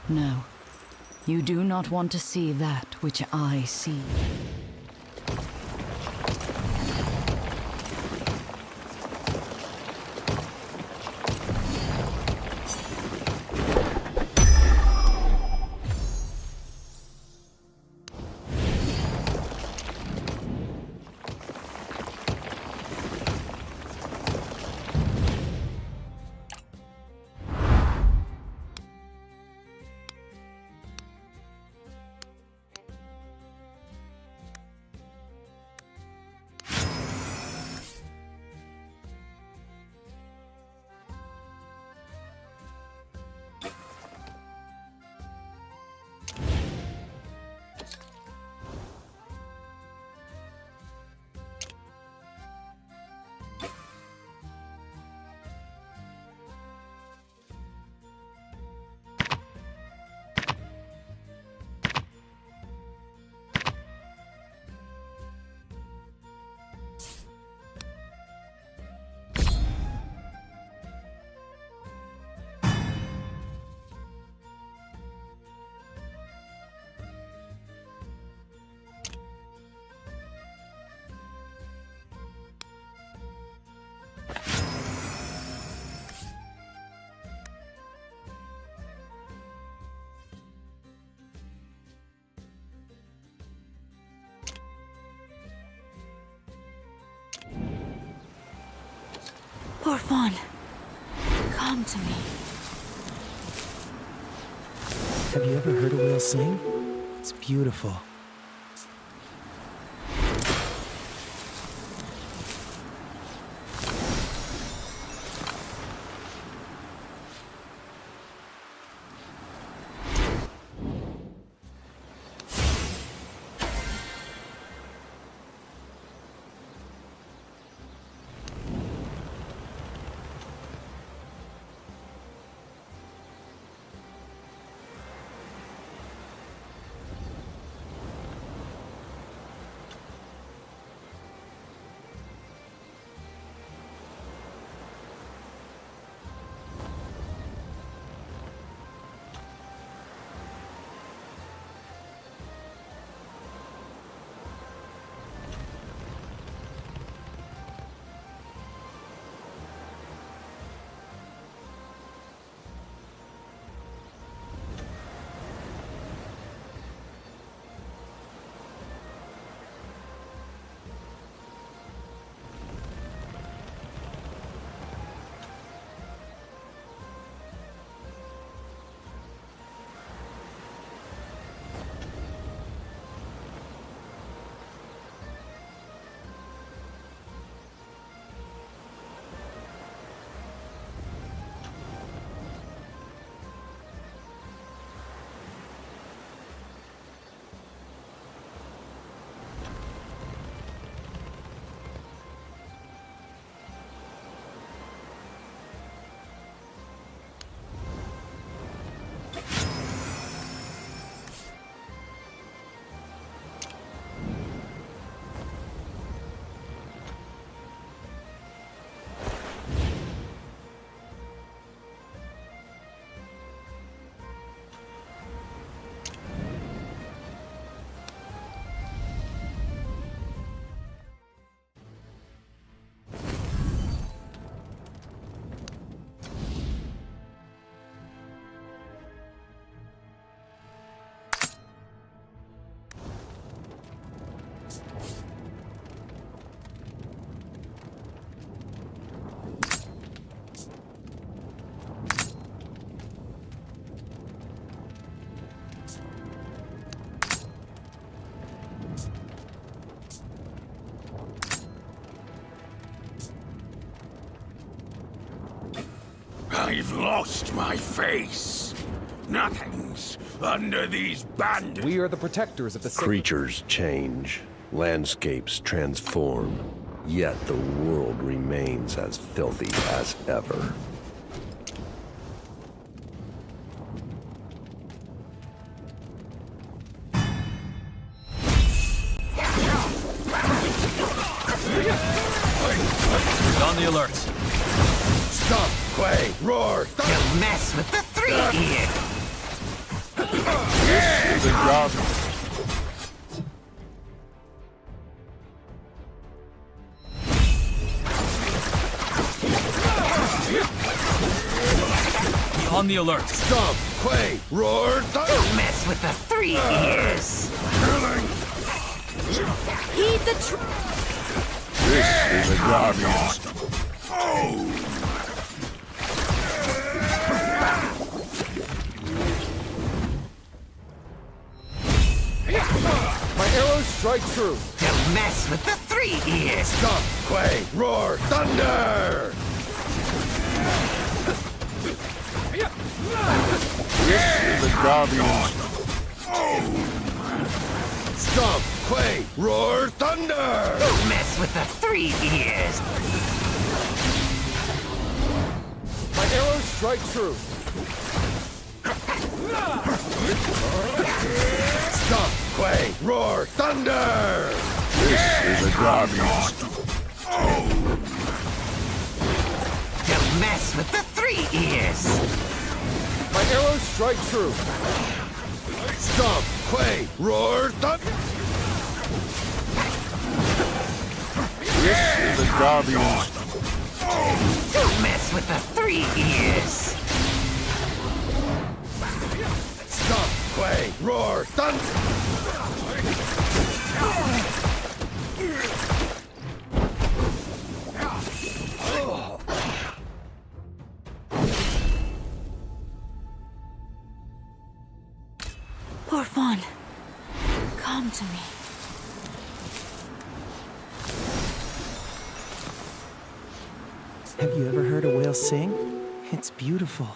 No. You do not want to see that which I see. Poor Fawn. Come to me. Have you ever heard a whale sing? It's beautiful. I've lost my face. Nothing's under these bandits. We are the protectors of the sacred... Creatures change, landscapes transform, yet the world remains as filthy as ever. On the alert. Stop, Quay, roar, stop! You'll mess with the three here. This is a job. Be on the alert. Stomp, quay, roar, thunder. Don't mess with the 3 ears. Heed the This is a garbage. Oh! My arrows strike true. Don't mess with the 3 ears. Stomp, quay, roar, thunder. This is a garbage. Stomp, quay, roar, thunder. Don't mess with the 3 ears. My arrows strike true. Stomp, quay, roar, thunder. This is a garbage. Don't mess with the 3 ears. My arrows strike true. Stomp, quay, roar, thunder. This is a garbage. Don't mess with the 3 ears. Stomp, quay, roar, thunder. Orphan, come to me. Have you ever heard a whale sing? It's beautiful.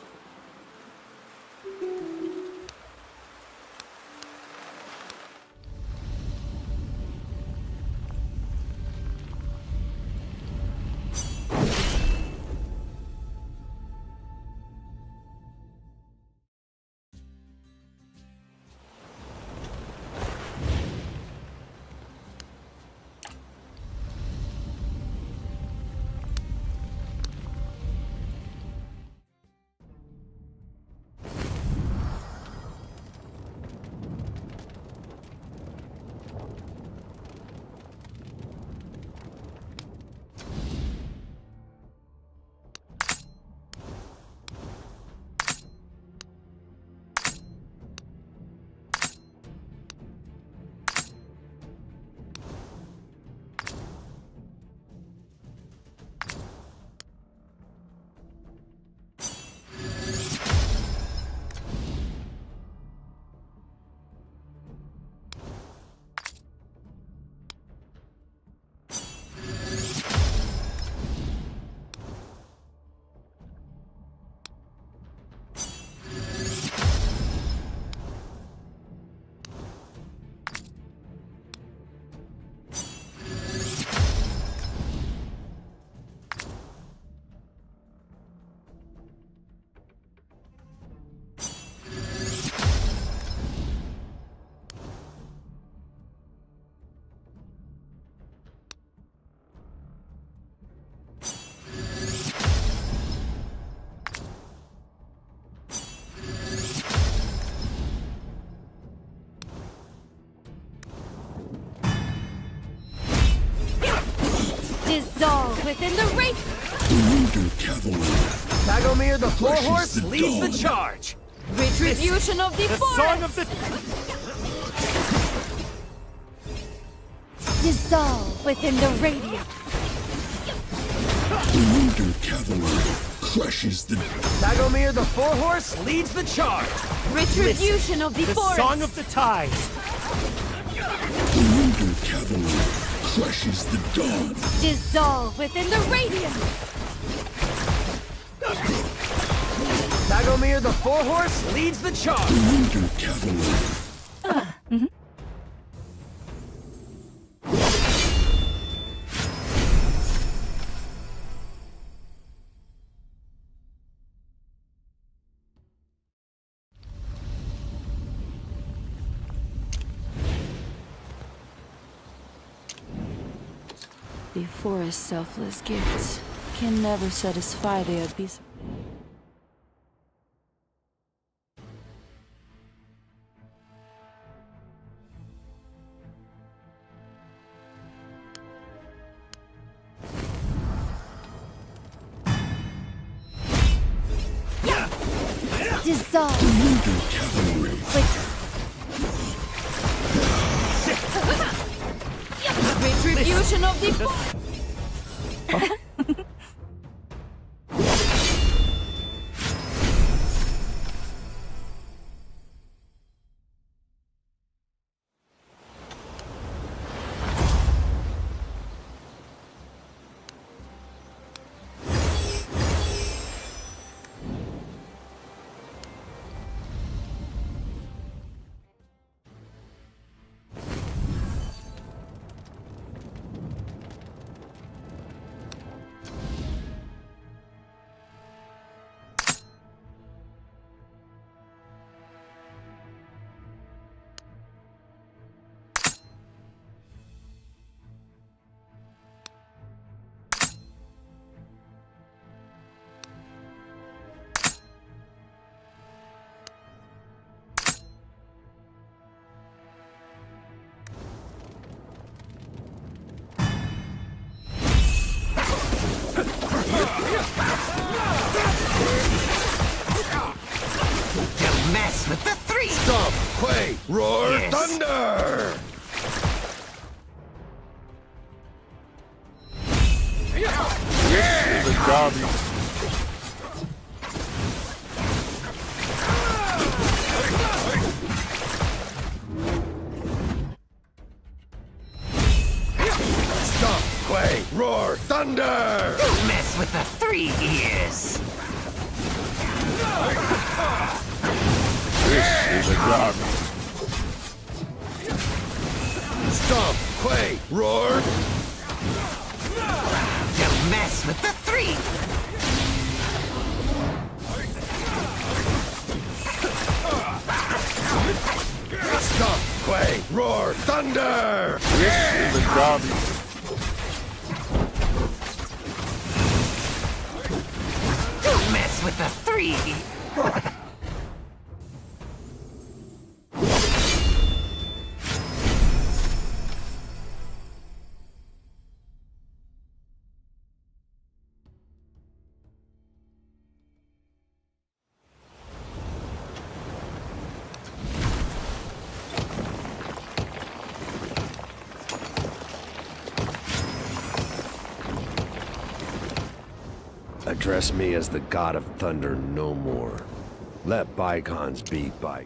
Dissolve within the race. Dragonheir, the floor horse, leads the charge. Retribution of the forest. Song of the... Dissolve within the radiant. Crushes the Dragonheir, the floor horse, leads the charge. Retribution of the forest. Song of the tides. cavalry crushes the dawn. Dissolve within the radiant. Dragonheir, the four horse, leads the charge. Winter cavalry. The forest's selfless gifts can never satisfy the abyss. dissolve with retribution of the Don't mess with the 3! Stomp, quake, roar, Yes. thunder! This is a derby. Stomp, quake, roar, thunder! Don't mess with the 3 ears! This is a derby. Stomp, quake, roar, Don't mess with the 3! stomp, quake, roar, thunder! This is a derby. Don't mess with the 3! Address me as the god of thunder no more. Let bygones be by.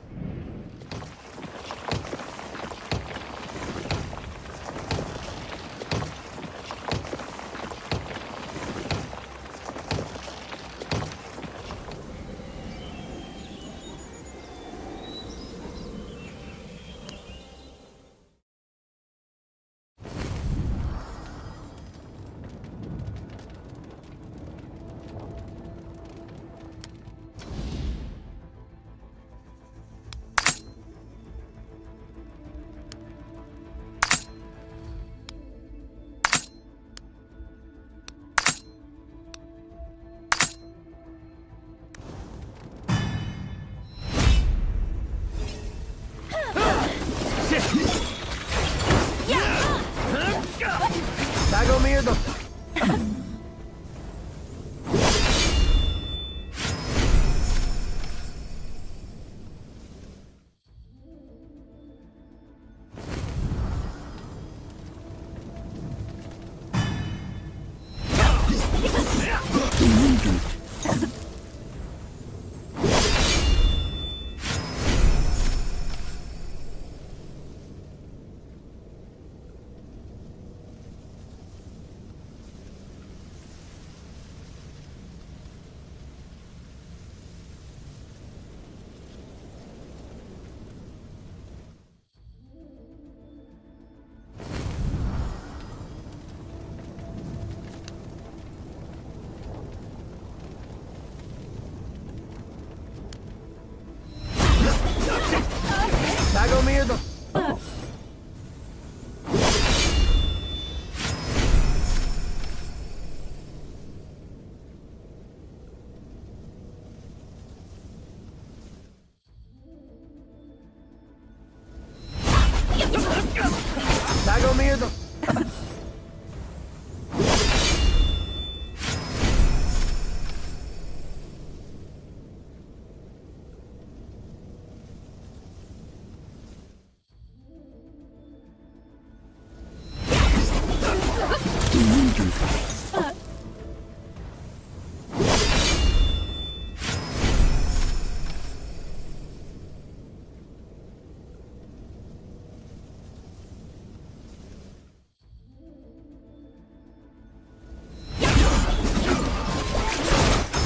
Dragonheir the...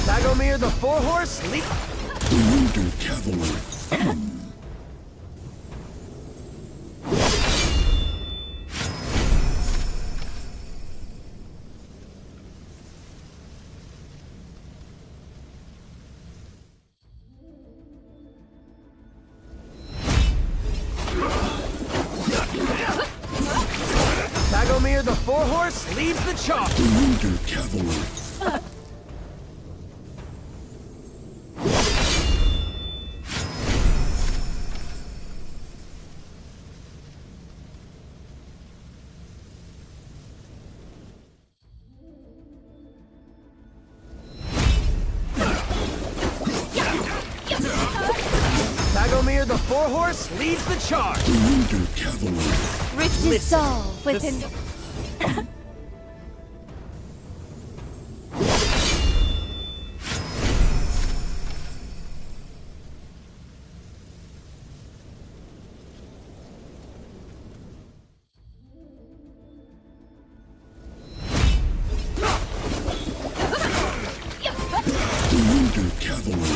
Dragomir the four-horse lead. Wonder cavalry. Dragomir the four-horse leads the charge. Wonder cavalry. Dragomir the four-horse leads the charge. Wonder cavalry. Dissolve within. Wonder cavalry.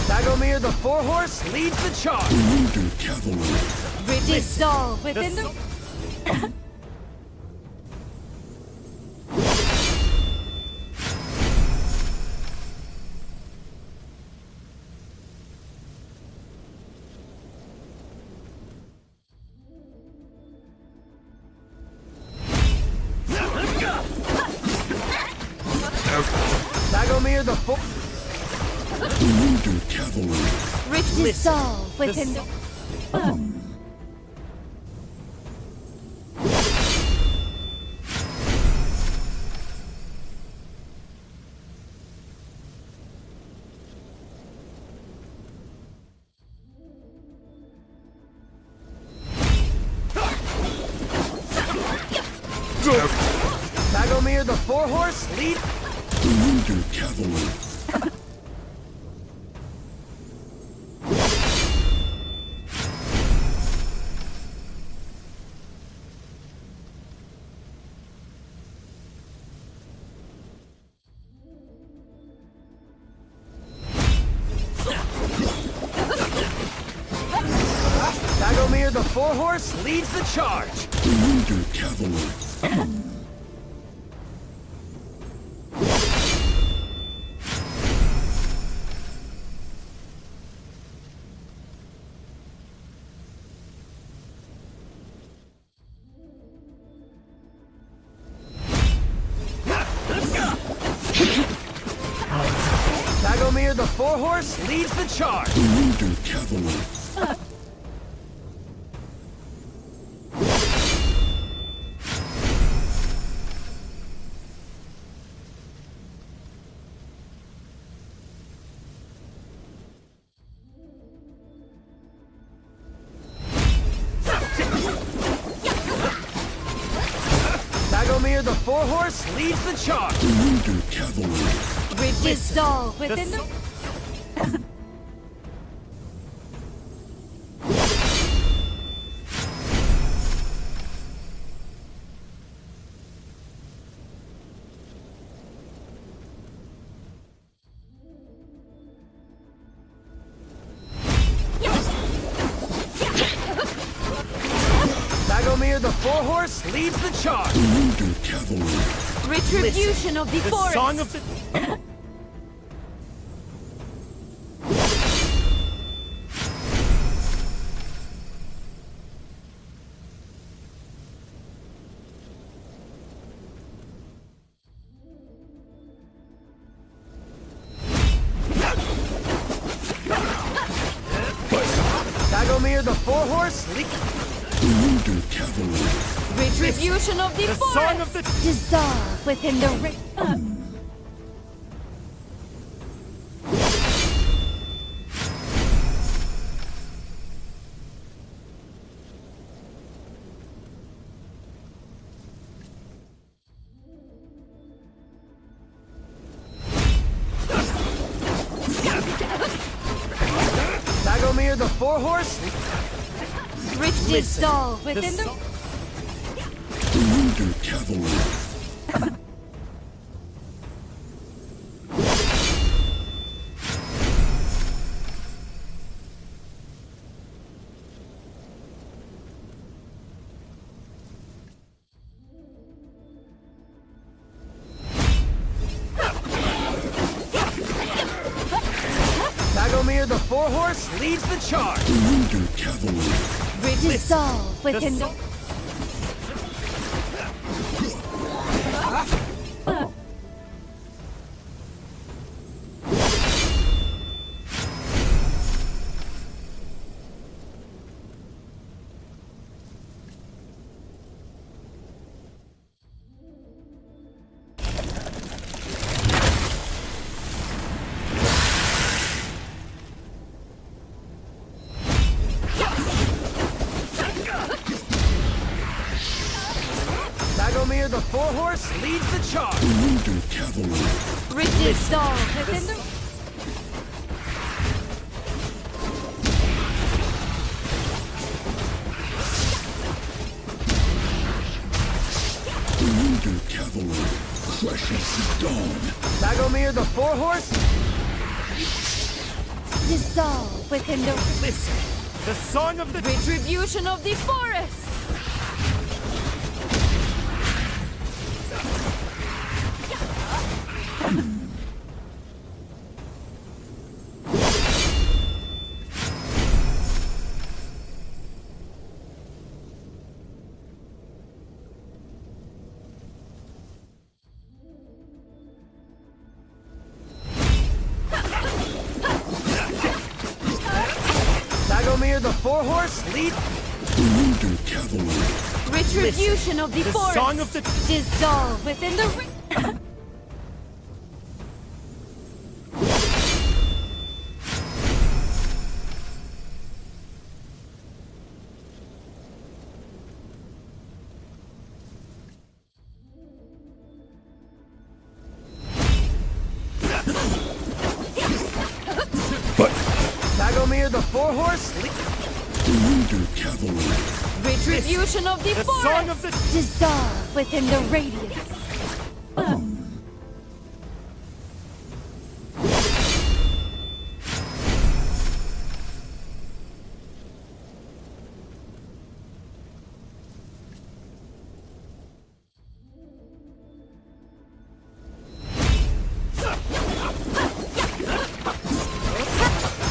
Dragomir the four-horse leads the charge. Wonder cavalry. Dissolve within the. Dragomir the four. Wonder cavalry. Dissolve within the. Dragomir the four-horse lead. Wonder cavalry. Dragomir the four-horse leads the charge. Wonder cavalry. Dragomir the four-horse leads the charge. Wonder cavalry. Dragomir the four-horse leads the charge. Wonder cavalry. Dissolve within the. Dragomir the four-horse leads the charge. Wonder cavalry. Retribution of the forest. Song of the... Dragomir the four four-horse lead. Retribution of the forest. Song of the Dissolve within the ring. Dragonheir the four-horse. Dissolve within the Dragonheir the four-horse leads the charge. dissolve within the Dragonheir the four-horse leads the charge. dissolve within the Dragonheir the four-horse. dissolve within the Listen, the song of the retribution of the forest. Dragonheir the four-horse lead. Retribution of the The forest. song of the Dissolve within the ring. Dragonheir the four-horse lead. Retribution of the The forest. song of the Dissolve within the radiance.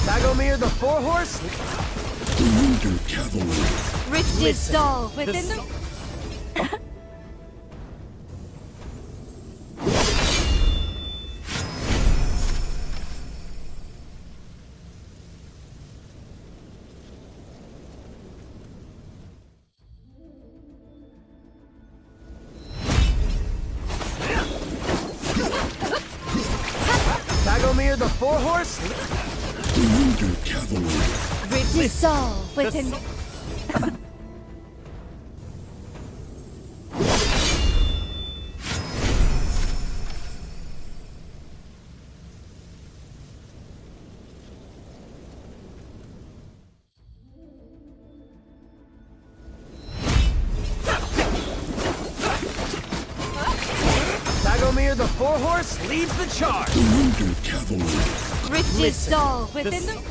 Dragonheir the four-horse. Dissolve within the Dragonheir the four-horse. dissolve within the Dragonheir the four-horse leads the charge. dissolve within the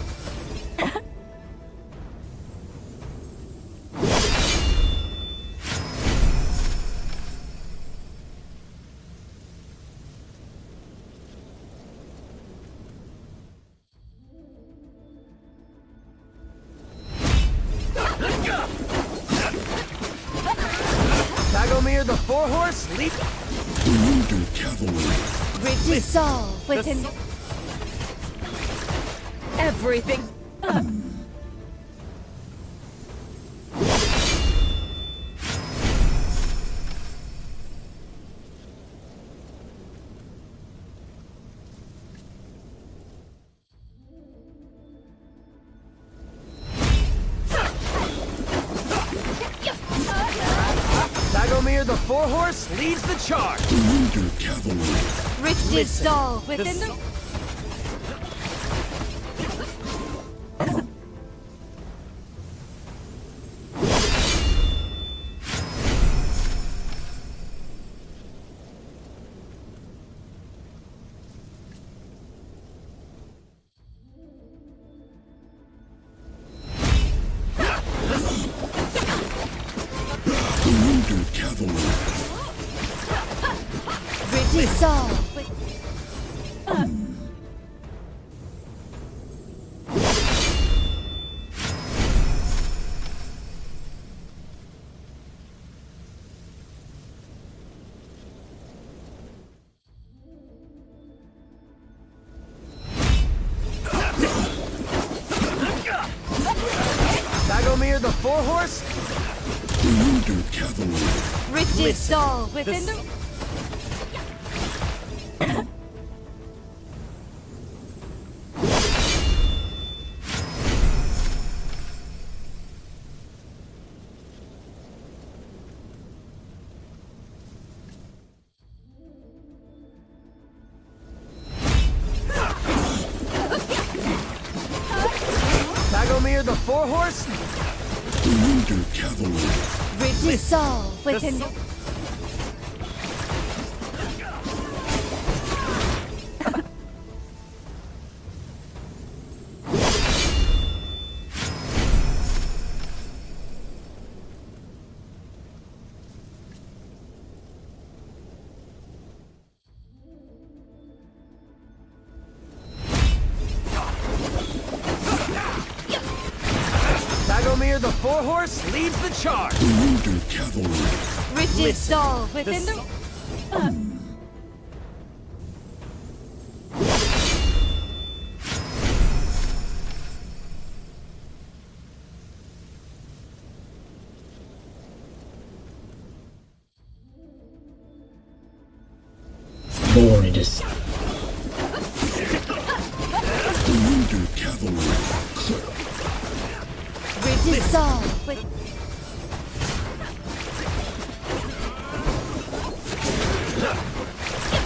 Dragonheir the four-horse lead. dissolve within the everything. Dagomir the four-horse leads the charge. Leader cavalry. Rich dissolve within the... Leader cavalry. Rich dissolve with... Dagomir the four-horse. Leader cavalry. Rich dissolve within the... Dagomir the four-horse. Leader cavalry. Rich dissolve within the... Dagomir the four-horse leads the charge. Leader cavalry. Rich dissolve within the... Glory to Leader cavalry. Rich dissolve with...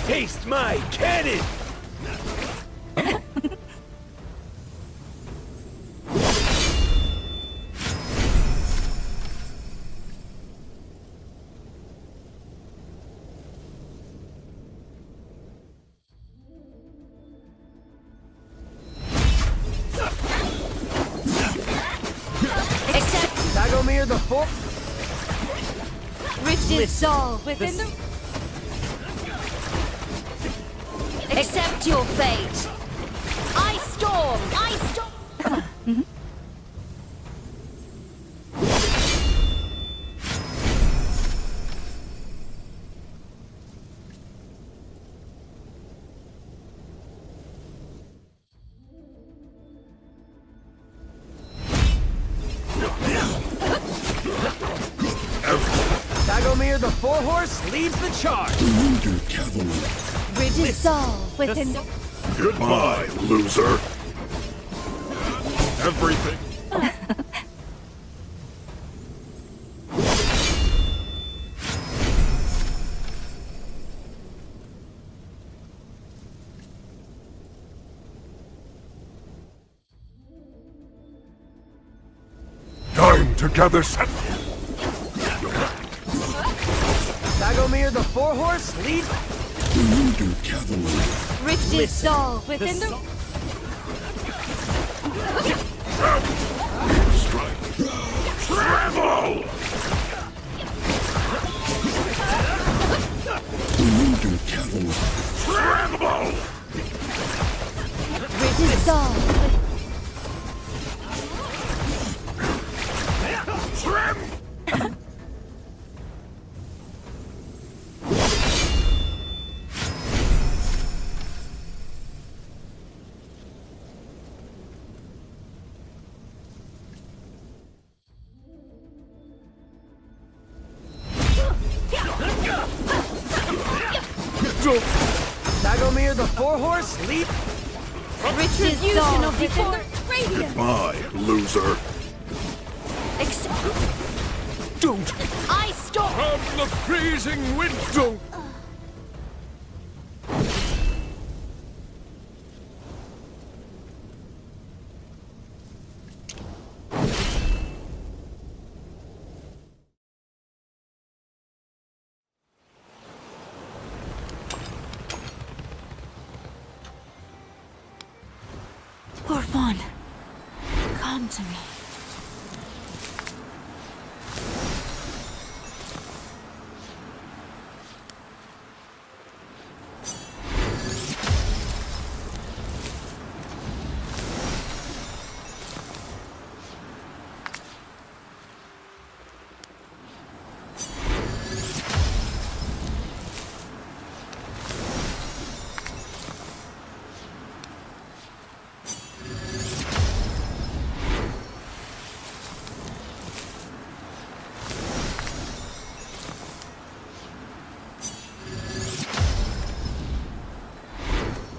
Taste my cannon! Dagomir the four... Rich dissolve within the... Accept your fate. I storm! I storm! Dagomir the four-horse leads the charge. Leader cavalry. Rich dissolve within the... Goodbye, loser. Everything. Time to gather set. Dagomir the four-horse leads... Leader cavalry. Rich dissolve within the... Strike. Travel! Leader cavalry. Tremble! Rich dissolve with... Dagomir the four-horse lead... Retribution of the radiant. Bye, loser. Don't. I stop. From the freezing window! Orphan, come to me.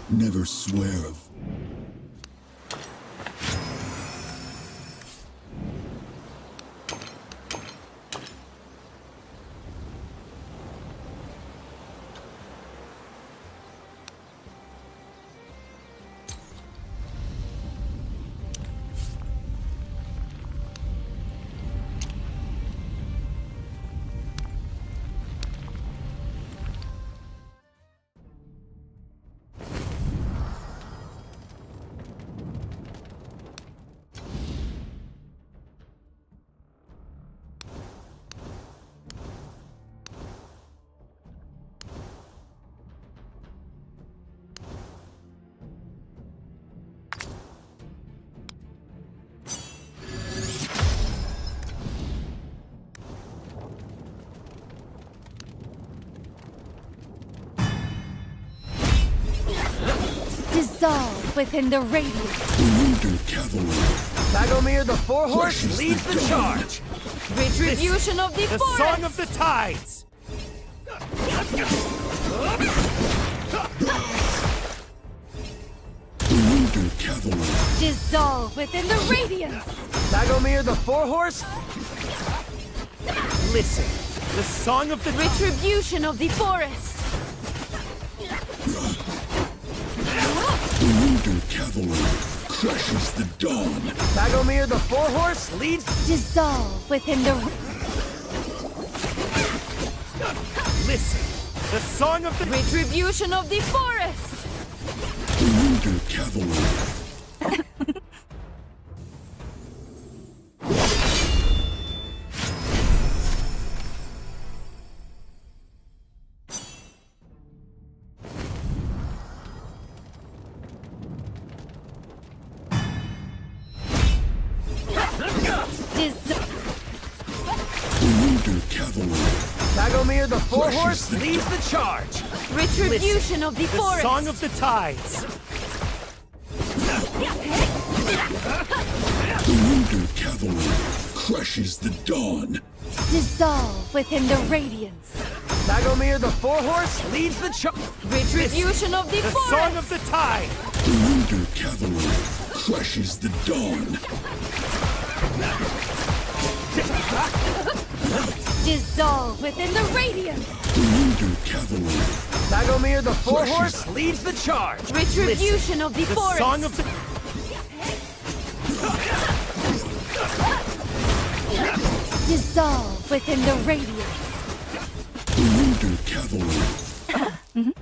Never swear of. Dissolve within the radiance. Brutal cavalry. Dragomir the Four-Horse leads the charge. Retribution of the forest. Song of the Tides. Brutal cavalry. Dissolve within the radiance. Dragomir the Four-Horse. Listen, the song of the Retribution of the forest. Brutal cavalry. Crushes the dawn. Dragomir the Four-Horse leads. Dissolve within the Listen, the song of the retribution of the forest. Brutal cavalry. Brutal cavalry. Dragomir the Four-Horse leads the charge. Retribution of the The forest. song of the tides. Brutal cavalry. Crushes the dawn. Dissolve within the radiance. Dragomir the Four-Horse leads the charge. Retribution of the The forest. song of the tide. Brutal cavalry. Crushes the dawn. Dissolve within the radiance. Brutal cavalry. Dragomir the Four-Horse leads the charge. Retribution of the The forest. song of the Dissolve within the radiance. Brutal cavalry.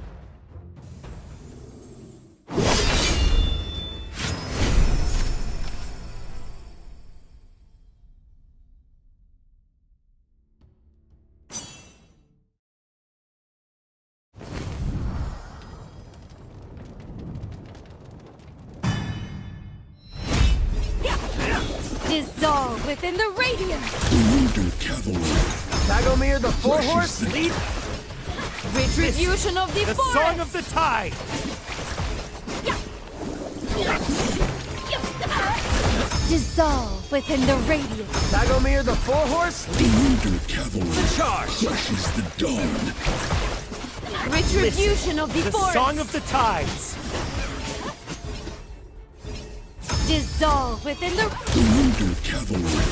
Dissolve within the radiance. Brutal cavalry. Dragomir the Four-Horse leads. Retribution of the The forest. song of the tide. Dissolve within the radiance. Dragomir the Four-Horse leads Brutal cavalry. the charge. Crushes the dawn. Retribution of the The forest. song of the tides. Dissolve within the Brutal cavalry.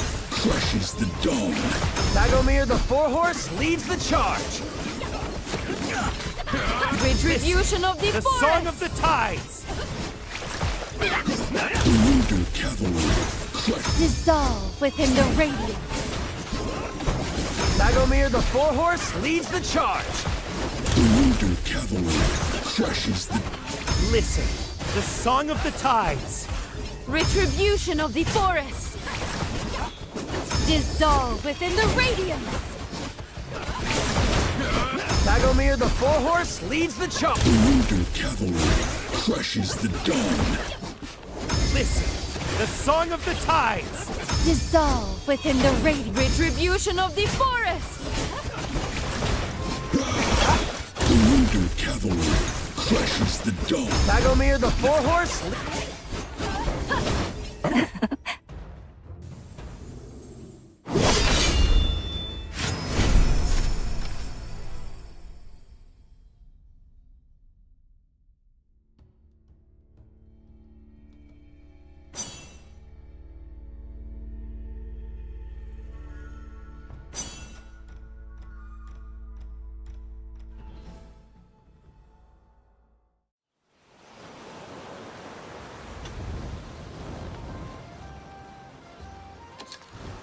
crushes the dawn. Dragomir the Four-Horse leads the charge. Retribution of the The forest. Song of the Tides. The Winter Cavalry crushes Dissolve within the radiance. Dragomir the Four-Horse leads the charge. the Winter Cavalry crushes the Listen, the Song of the Tides. Retribution of the forest. Dissolve within the radiance. Dragomir the Four-Horse leads the charge. the Winter Cavalry crushes the dawn. Listen, the Song of the Tides. Dissolve within the radiance. Retribution of the forest. The Winter Cavalry crushes the dawn. Dragomir the Four-Horse.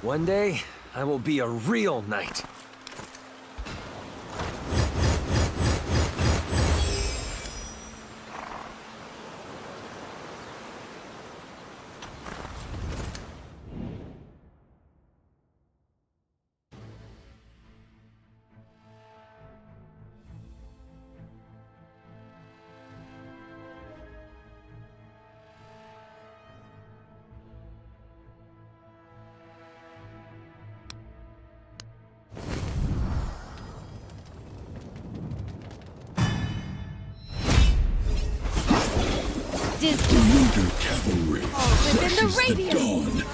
One day, I will be a real knight. The Winter Cavalry within the crushes the radiance. dawn.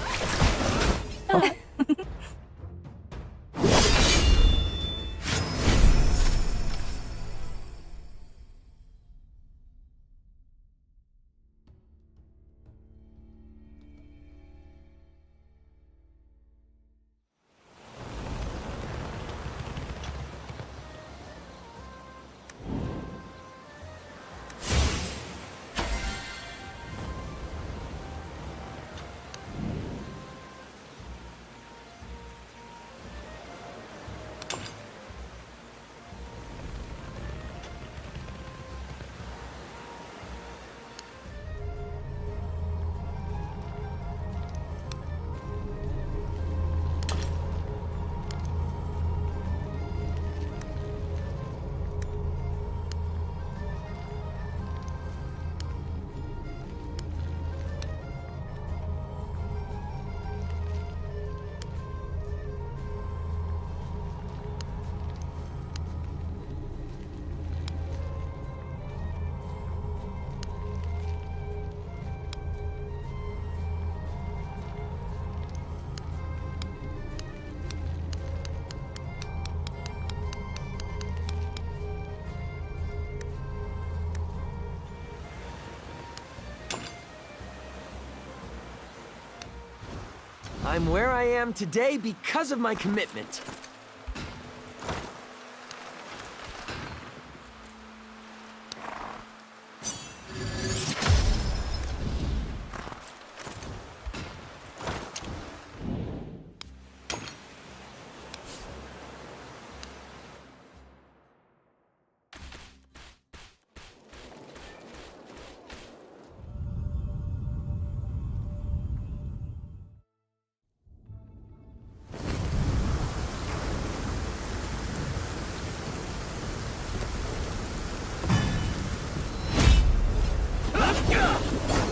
I'm where I am today because of my commitment.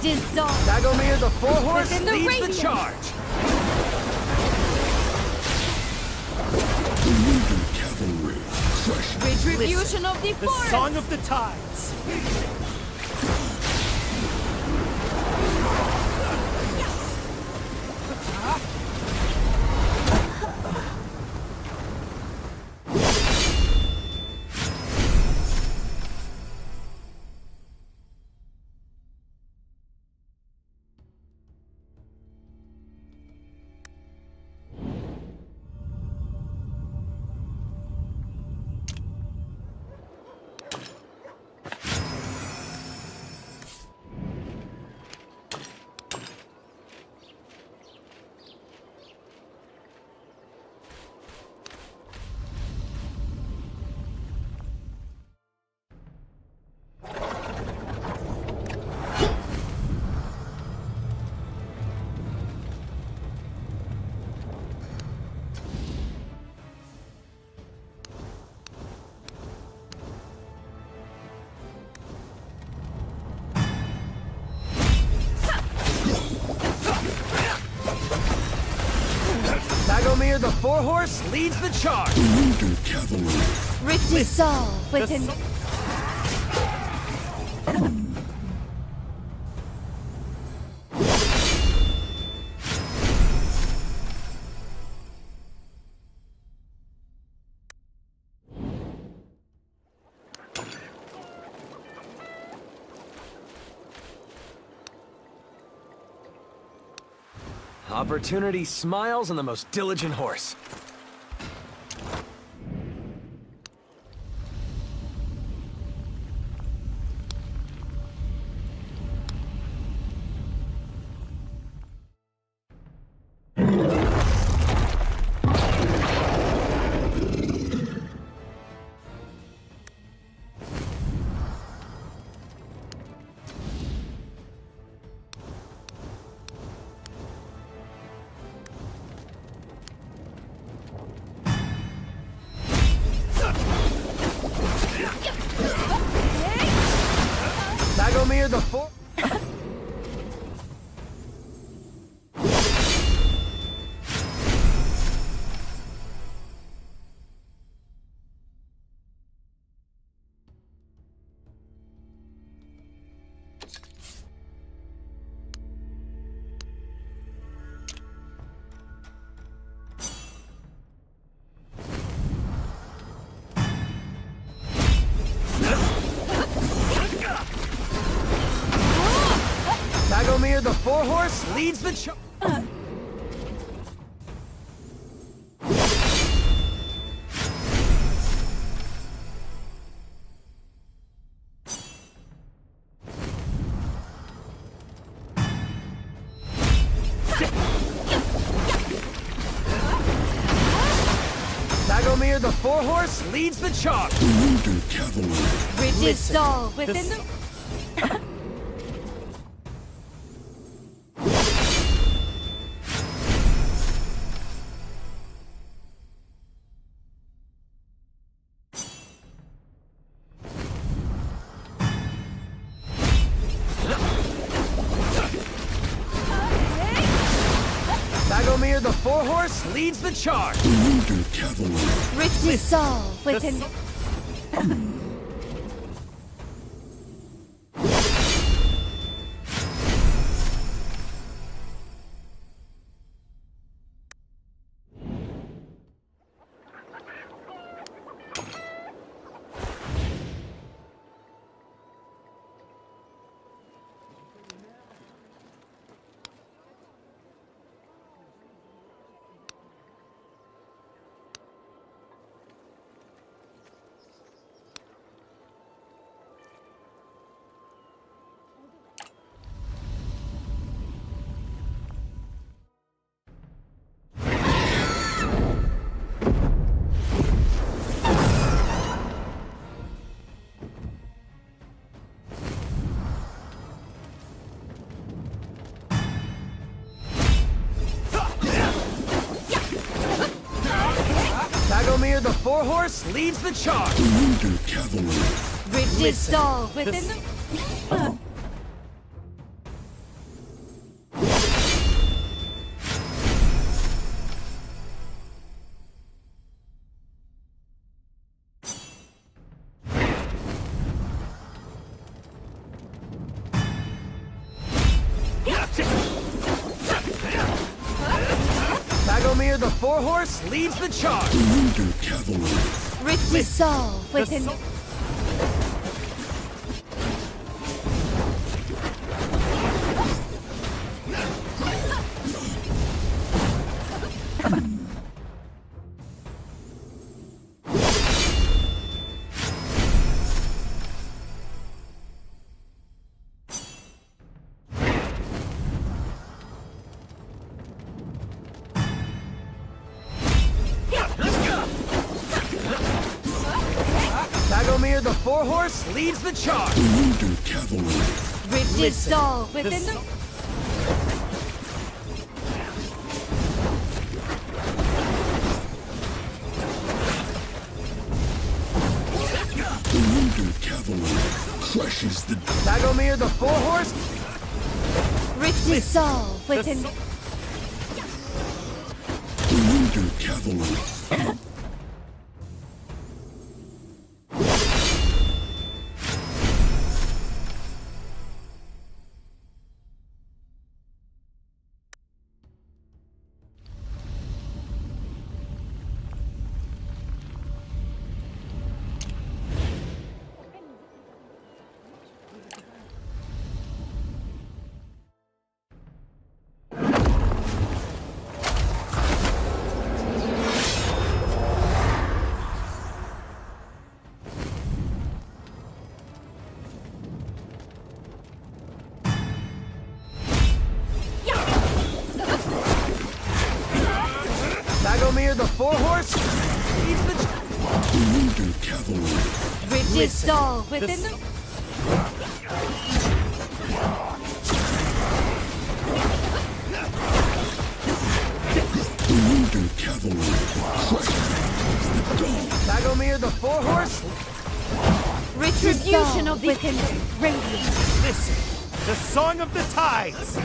Dissolve. Dragomir the Four-Horse Within the leads radiance. the charge. The Winter Cavalry crushes Retribution of the The forest. Song of the Tides. horse leads the charge. Brutal cavalry. Dissolve within the... Opportunity smiles on the most diligent horse. Dragonheir the four. Dragonheir the four horse leads the charge. Dragonheir the four horse leads the charge. Brutal cavalry. Dissolve within the... Dragonheir the four horse leads the charge. Brutal cavalry. Dissolve within the... Dragonheir the four horse leads the charge. Brutal cavalry. Dissolve within the... Dragonheir the four horse leads the charge. Brutal cavalry. Dissolve within the... Dragonheir the four horse leads the charge. Brutal cavalry. Dissolve within the... Brutal cavalry. Crushes the... Dragonheir the four horse. Dissolve within the... Wonder Cavalry. Dragomir the four-horse leads the... Wonder Cavalry. Dissolve within the... Wonder Cavalry. Dragomir the four-horse. Retribution of within the radiant. Listen, the song of the tides.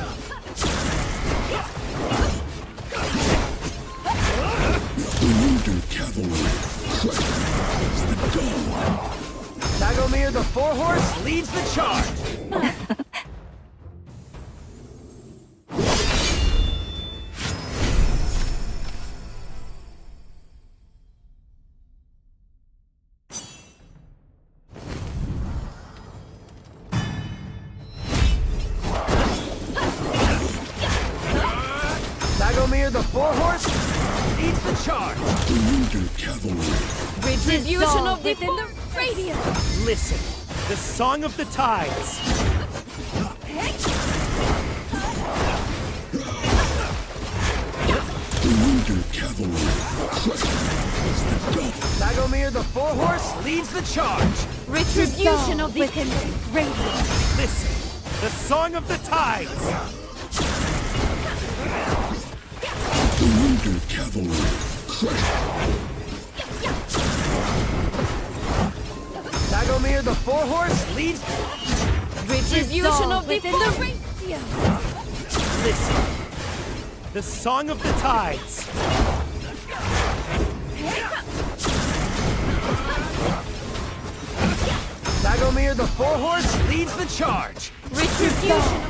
Wonder Cavalry. Dragomir the four-horse leads the charge. Dragomir the four-horse leads the charge. Wonder Cavalry. Retribution of within the radiant. Listen, the song of the tides. Wonder Cavalry. Dragomir the four-horse leads the charge. Retribution of within the radiant. Listen, the song of the tides. Wonder Cavalry. Dragomir the four-horse leads... Retribution of within the radiant. Listen, the song of the tides. Dragomir the four-horse leads the charge. Retribution.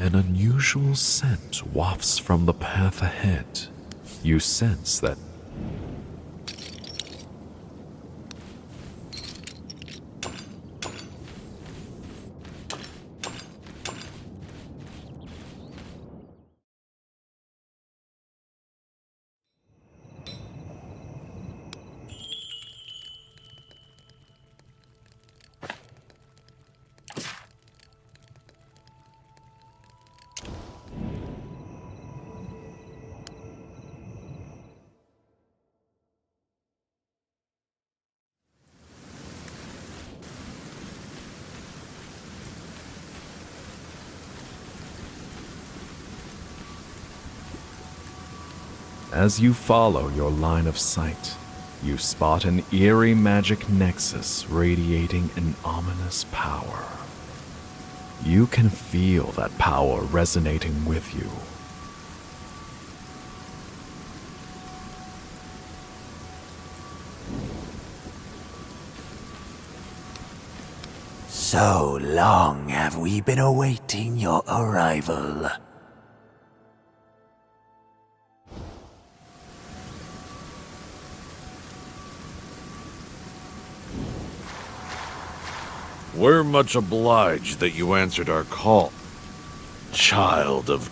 An unusual scent wafts from the path ahead. You sense that as you follow your line of sight, you spot an eerie magic nexus radiating an ominous power. You can feel that power resonating with you. So long have we been awaiting your arrival. We're much obliged that you answered our call, child of...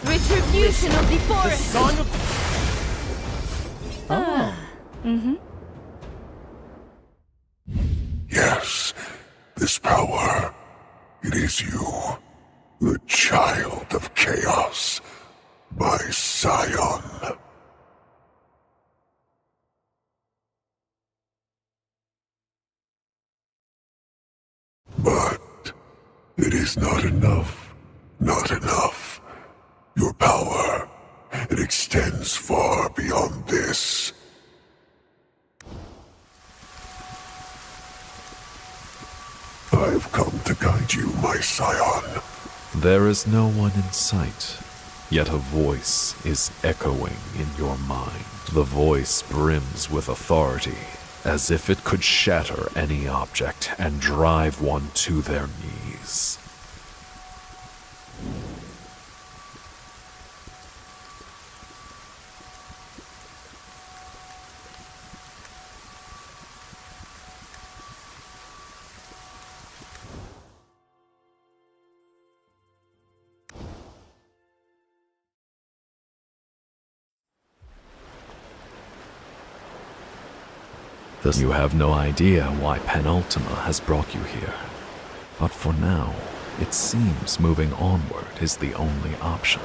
Retribution of the forest! Song of... Yes, this power, it is you, the child of chaos, my scion. But it is not enough. Not enough. Your power, it extends far beyond this. I've come to guide you, my scion. There is no one in sight, yet a voice is echoing in your mind. The voice brims with authority, as if it could shatter any object and drive one to their knees. You have no idea why Penultima has brought you here. But for now, it seems moving onward is the only option.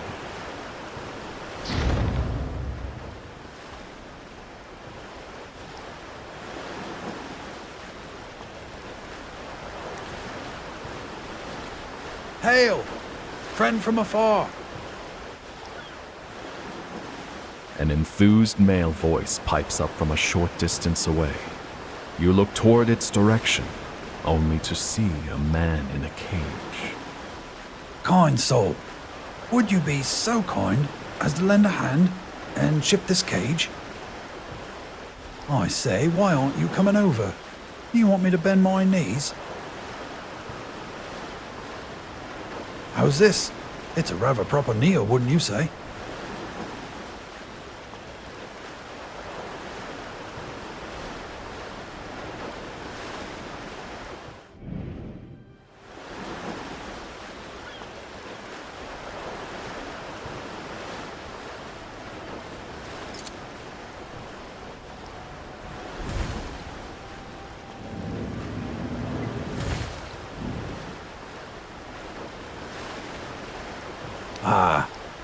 Hail! Friend from afar! An enthused male voice pipes up from a short distance away. You look toward its direction, only to see a man in a cage. Kind soul, would you be so kind as to lend a hand and shift this cage? I say, why aren't you coming over? You want me to bend my knees? How's this? It's a rather proper kneel, wouldn't you say?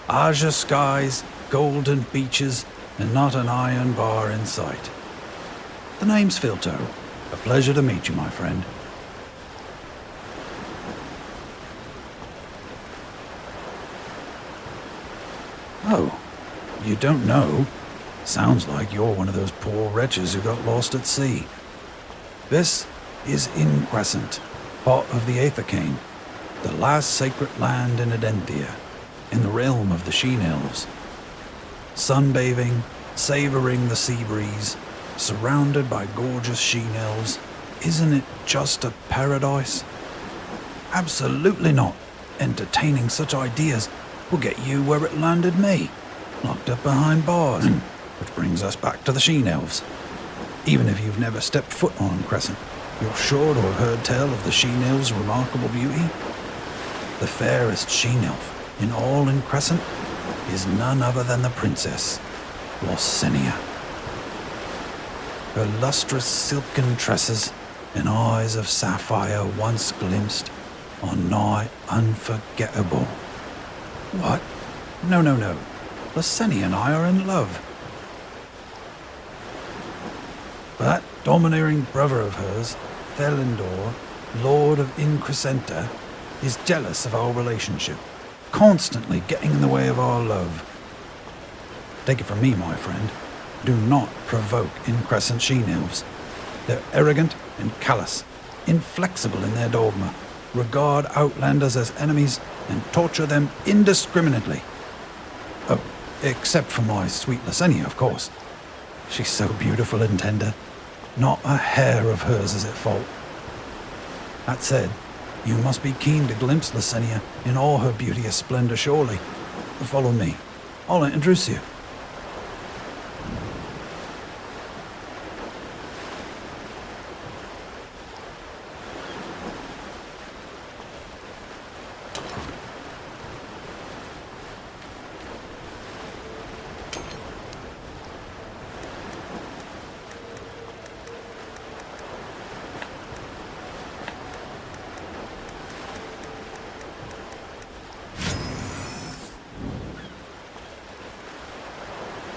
Azure skies, golden beaches, and not an iron bar in sight. The name's Filto. A pleasure to meet you, my friend. Oh, you don't know? Sounds like you're one of those poor wretches who got lost at sea. This is Increscent, part of the Aethercane, the last sacred land in Edenthia, in the realm of the Sheen Elves. Sunbathing, savouring the sea breeze, surrounded by gorgeous Sheen Elves, isn't it just a paradise? Absolutely not. Entertaining such ideas will get you where it landed me, locked up behind bars. Which brings us back to the Sheen Elves. Even if you've never stepped foot on Crescent, you're sure to have heard tell of the Sheen Elves' remarkable beauty. The fairest Sheen Elf in all in Crescent is none other than the princess, Losenia. Her lustrous silken tresses and eyes of sapphire once glimpsed are nigh unforgettable. What? No. Losenia and I are in love. That domineering brother of hers, Thelindor, Lord of Increscenta, is jealous of our relationship, constantly getting in the way of our love. Take it from me, my friend, do not provoke Increscent Sheen Elves. They're arrogant and callous, inflexible in their dogma, regard outlanders as enemies, and torture them indiscriminately. Oh, except for my sweet Losenia, of course. She's so beautiful and tender. Not a hair of hers is at fault. That said, you must be keen to glimpse Losenia in all her beauteous splendor, surely. Follow me. I'll introduce you.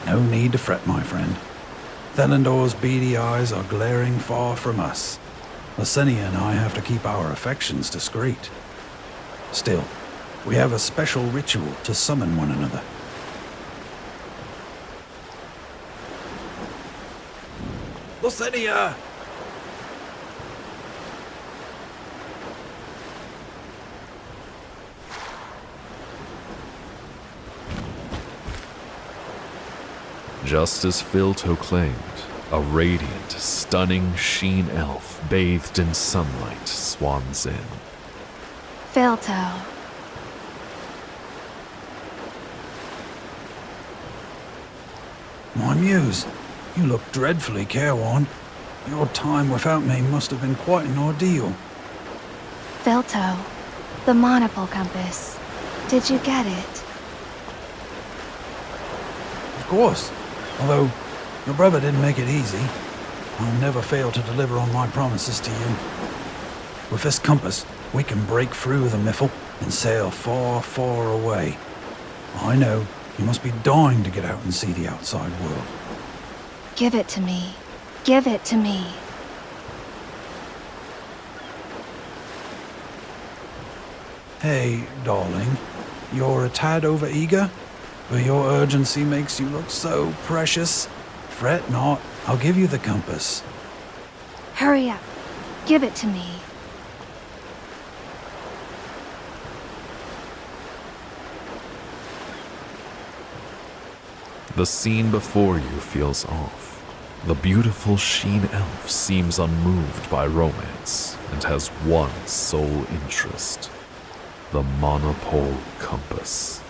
No need to fret, my friend. Thelindor's beady eyes are glaring far from us. Losenia and I have to keep our affections discreet. Still, we have a special ritual to summon one another. Losenia! Just as Filto claimed, a radiant, stunning Sheen Elf bathed in sunlight swans in. Filto. My muse, you look dreadfully careworn. Your time without me must have been quite an ordeal. Filto. The monopole compass. Did you get it? Of course. Although, your brother didn't make it easy. I'll never fail to deliver on my promises to you. With this compass, we can break through the Miffle and sail far, far away. I know you must be dying to get out and see the outside world. Give it to me. Give it to me. Hey, darling. You're a tad overeager? But your urgency makes you look so precious. Fret not, I'll give you the compass. Hurry up. Give it to me. The scene before you feels off. The beautiful Sheen Elf seems unmoved by romance and has one sole interest: the monopole compass.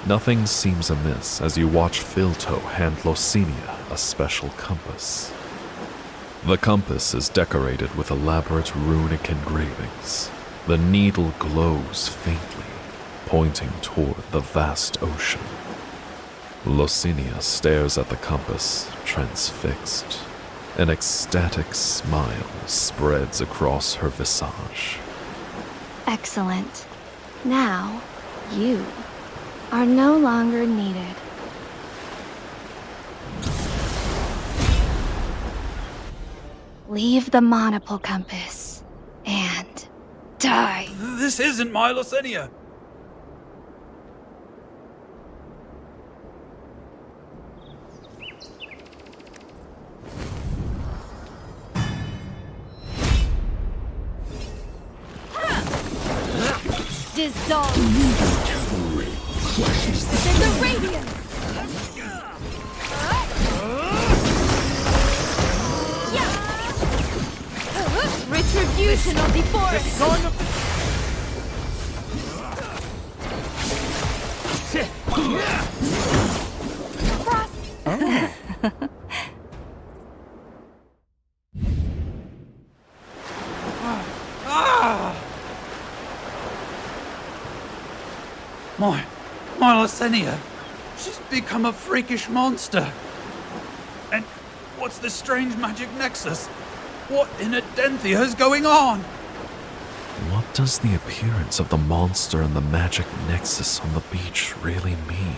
Nothing seems amiss as you watch Filto hand Losenia a special compass. The compass is decorated with elaborate runic engravings. The needle glows faintly, pointing toward the vast ocean. Losenia stares at the compass, transfixed. An ecstatic smile spreads across her visage. Excellent. Now, you are no longer needed. Leave the monopole compass and die. This isn't my Lysenia. Dissolve. Send the radiance. Retribution of the forest. My Lysenia. She's become a freakish monster. And what's this strange magic nexus? What in Adenthia is going on? What does the appearance of the monster and the magic nexus on the beach really mean?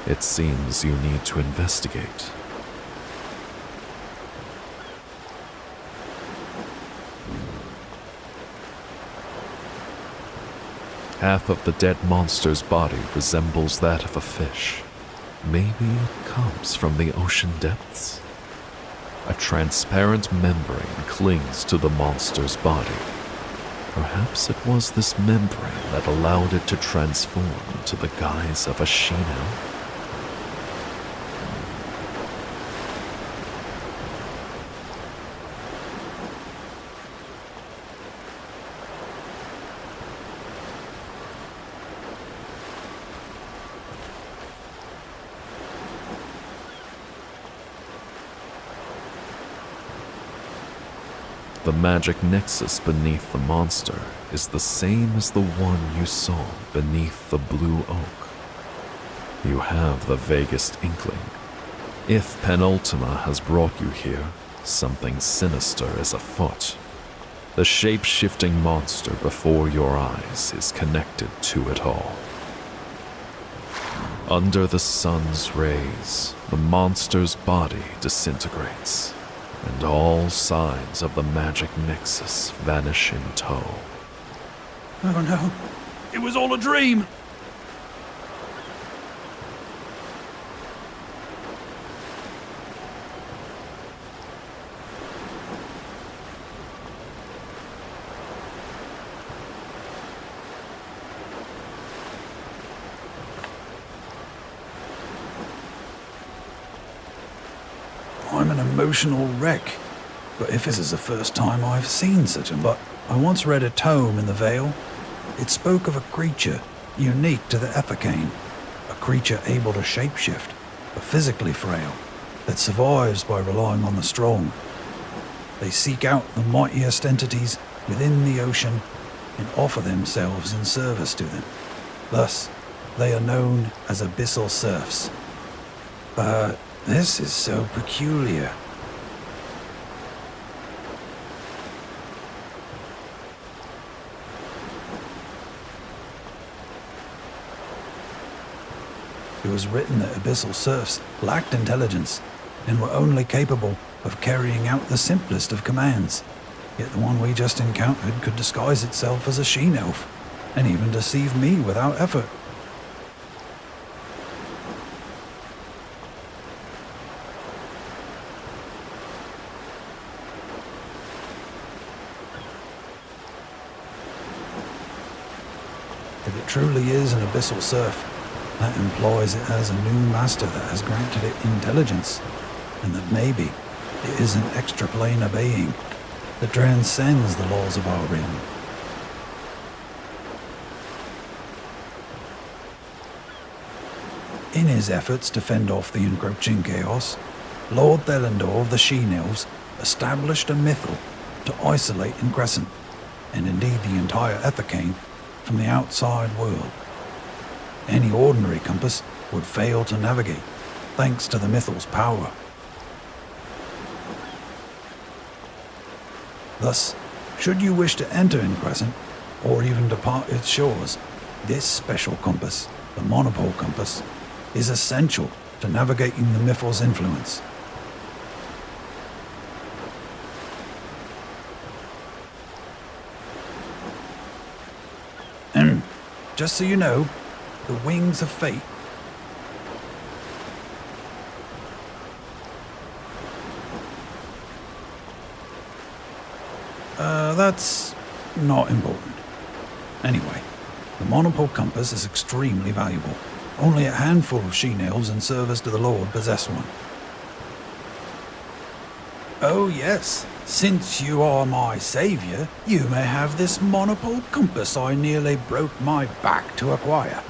It seems you need to investigate. Half of the dead monster's body resembles that of a fish. Maybe it comes from the ocean depths? A transparent membrane clings to the monster's body. Perhaps it was this membrane that allowed it to transform to the guise of a she-elf. The magic nexus beneath the monster is the same as the one you saw beneath the blue oak. You have the vaguest inkling. If Penultima has brought you here, something sinister is afoot. The shape-shifting monster before your eyes is connected to it all. Under the sun's rays, the monster's body disintegrates, and all signs of the magic nexus vanish in tow. Oh no, it was all a dream! I'm an emotional wreck, but if this is the first time I've seen such a... But I once read a tome in the Vale. It spoke of a creature unique to the Ethicane, a creature able to shapeshift, but physically frail, that survives by relying on the strong. They seek out the mightiest entities within the ocean and offer themselves in service to them. Thus, they are known as abyssal serfs. But this is so peculiar. It was written that abyssal serfs lacked intelligence and were only capable of carrying out the simplest of commands. Yet the one we just encountered could disguise itself as a she-elf and even deceive me without effort. If it truly is an abyssal serf, that implies it has a new master that has granted it intelligence, and that maybe it is an extraplanar being that transcends the laws of our realm. In his efforts to fend off the encroaching chaos, Lord Thelendor of the She-Elves established a mythal to isolate Crescent, and indeed the entire Ethicane, from the outside world. Any ordinary compass would fail to navigate, thanks to the mythal's power. Thus, should you wish to enter Crescent, or even depart its shores, this special compass, the monopole compass, is essential to navigating the mythal's influence. Just so you know, the wings of fate. That's not important. Anyway, the monopole compass is extremely valuable. Only a handful of she-elves in service to the Lord possess one. Oh yes, since you are my savior, you may have this monopole compass I nearly broke my back to acquire.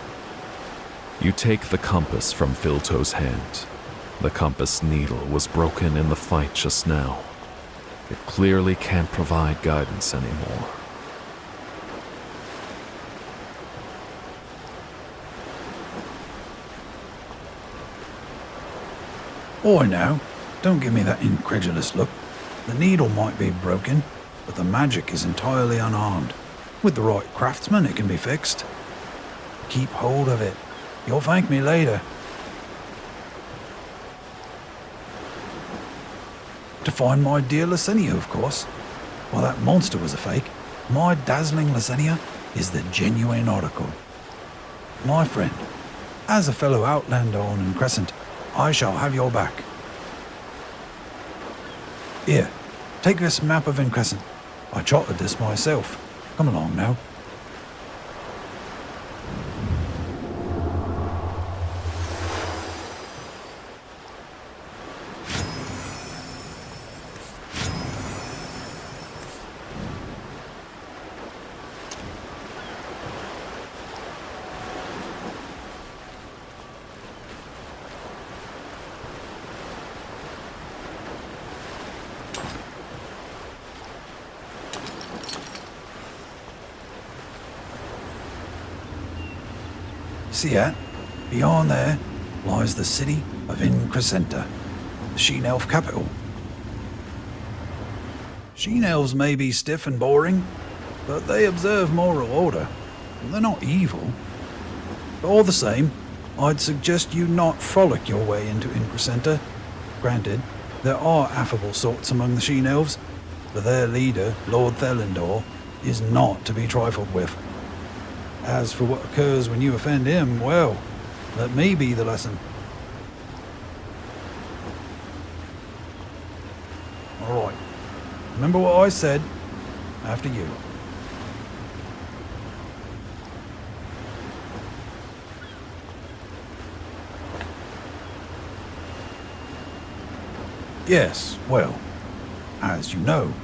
You take the compass from Filto's hand. The compass needle was broken in the fight just now. It clearly can't provide guidance anymore. Oi now, don't give me that incredulous look. The needle might be broken, but the magic is entirely unharmed. With the right craftsman, it can be fixed. Keep hold of it. You'll thank me later. To find my dear Lysenia, of course. While that monster was a fake, my dazzling Lysenia is the genuine article. My friend, as a fellow outlander on Increscent, I shall have your back. Here, take this map of Increscent. I charted this myself. Come along now. See that? Beyond there lies the city of Increscenta, the she-elf capital. She-elves may be stiff and boring, but they observe moral order. They're not evil. But all the same, I'd suggest you not frolic your way into Increscenta. Granted, there are affable sorts among the she-elves, but their leader, Lord Thelendor, is not to be trifled with. As for what occurs when you offend him, well, let me be the lesson. All right. Remember what I said? After you. Yes, well, as you know,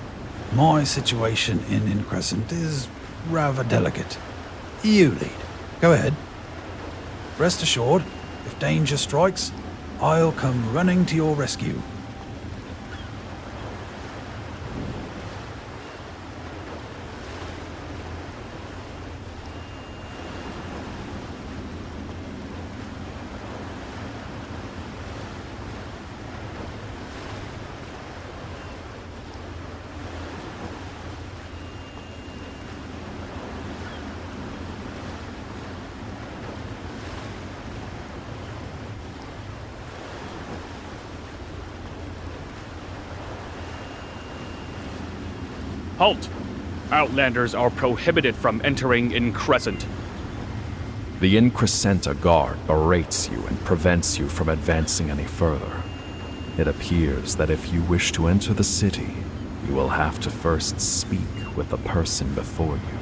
my situation in Increscent is rather delicate. You lead. Go ahead. Rest assured, if danger strikes, I'll come running to your rescue. Halt! Outlanders are prohibited from entering Increscent. The Increscenta guard berates you and prevents you from advancing any further. It appears that if you wish to enter the city, you will have to first speak with the person before you.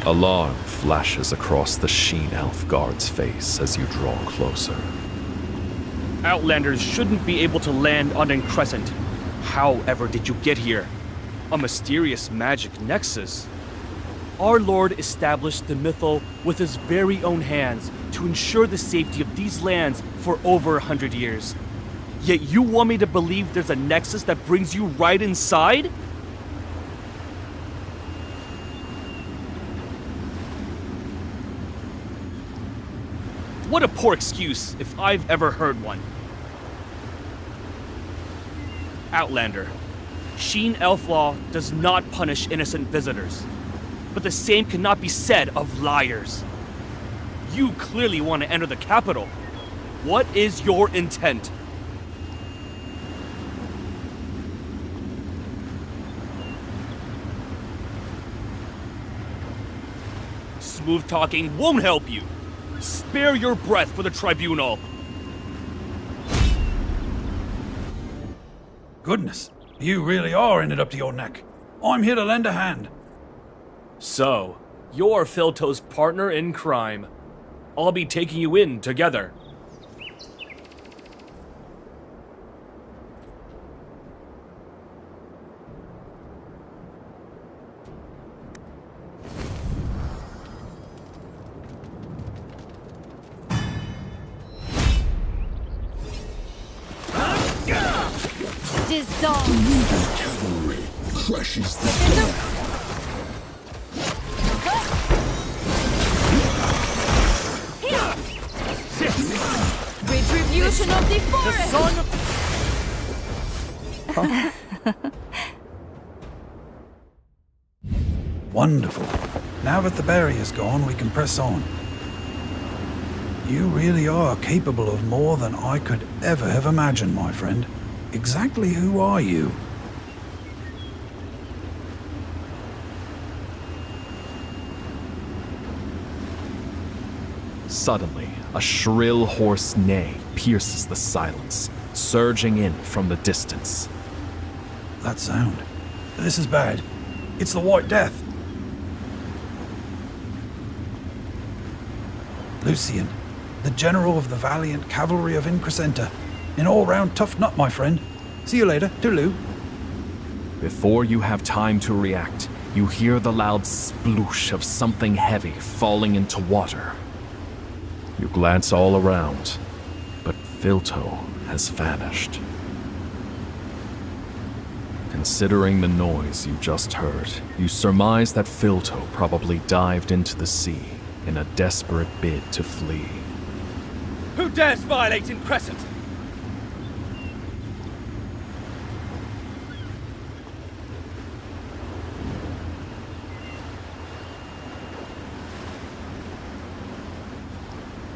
Alarm flashes across the she-elf guard's face as you draw closer. Outlanders shouldn't be able to land on Increscent. However did you get here? A mysterious magic nexus. Our Lord established the mythal with his very own hands to ensure the safety of these lands for over 100 years. Yet you want me to believe there's a nexus that brings you right inside? What a poor excuse, if I've ever heard one. Outlander. Sheen Elf Law does not punish innocent visitors, but the same cannot be said of liars. You clearly want to enter the capital. What is your intent? Smooth talking won't help you. Spare your breath for the tribunal. Goodness, you really are in it up to your neck. I'm here to lend a hand. So, you're Filto's partner in crime. I'll be taking you in together. Dissolve. Cavalry crushes the Retribution of the forest. Wonderful. Now that the barrier's gone, we can press on. You really are capable of more than I could ever have imagined, my friend. Exactly who are you? Suddenly, a shrill hoarse neigh pierces the silence, surging in from the distance. That sound. This is bad. It's the White Death. Lucian, the general of the valiant cavalry of Increscenta. An all-round tough nut, my friend. See you later. Toodaloo. Before you have time to react, you hear the loud sploosh of something heavy falling into water. You glance all around, but Filto has vanished. Considering the noise you just heard, you surmise that Filto probably dived into the sea in a desperate bid to flee. Who dares violate Increscent?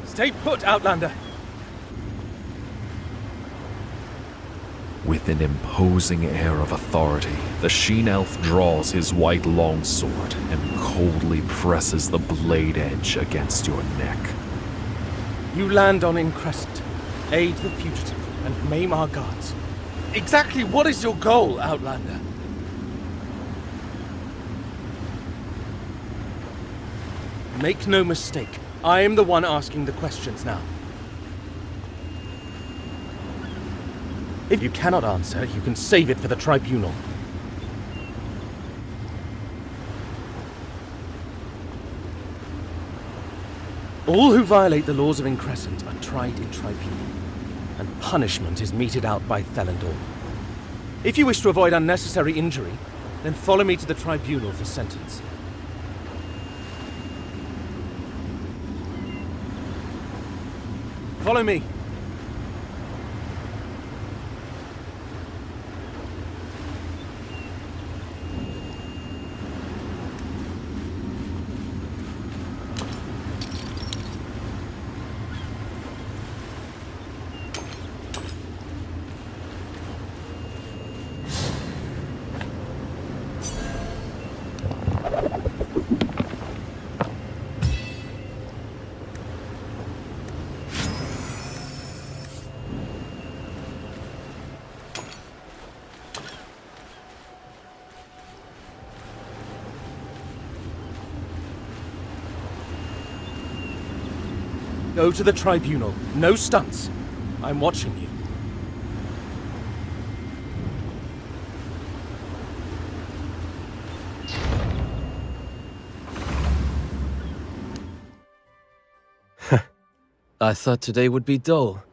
Stay put, Outlander. With an imposing air of authority, the Sheen Elf draws his white longsword and coldly presses the blade edge against your neck. You land on Increscent, aid the fugitive, and maim our guards. Exactly what is your goal, Outlander? Make no mistake, I am the one asking the questions now. If you cannot answer, you can save it for the tribunal. All who violate the laws of Increscent are tried in tribunal, and punishment is meted out by Thelendor. If you wish to avoid unnecessary injury, then follow me to the tribunal for sentence. Follow me. Go to the tribunal. No stunts. I'm watching you. I thought today would be dull.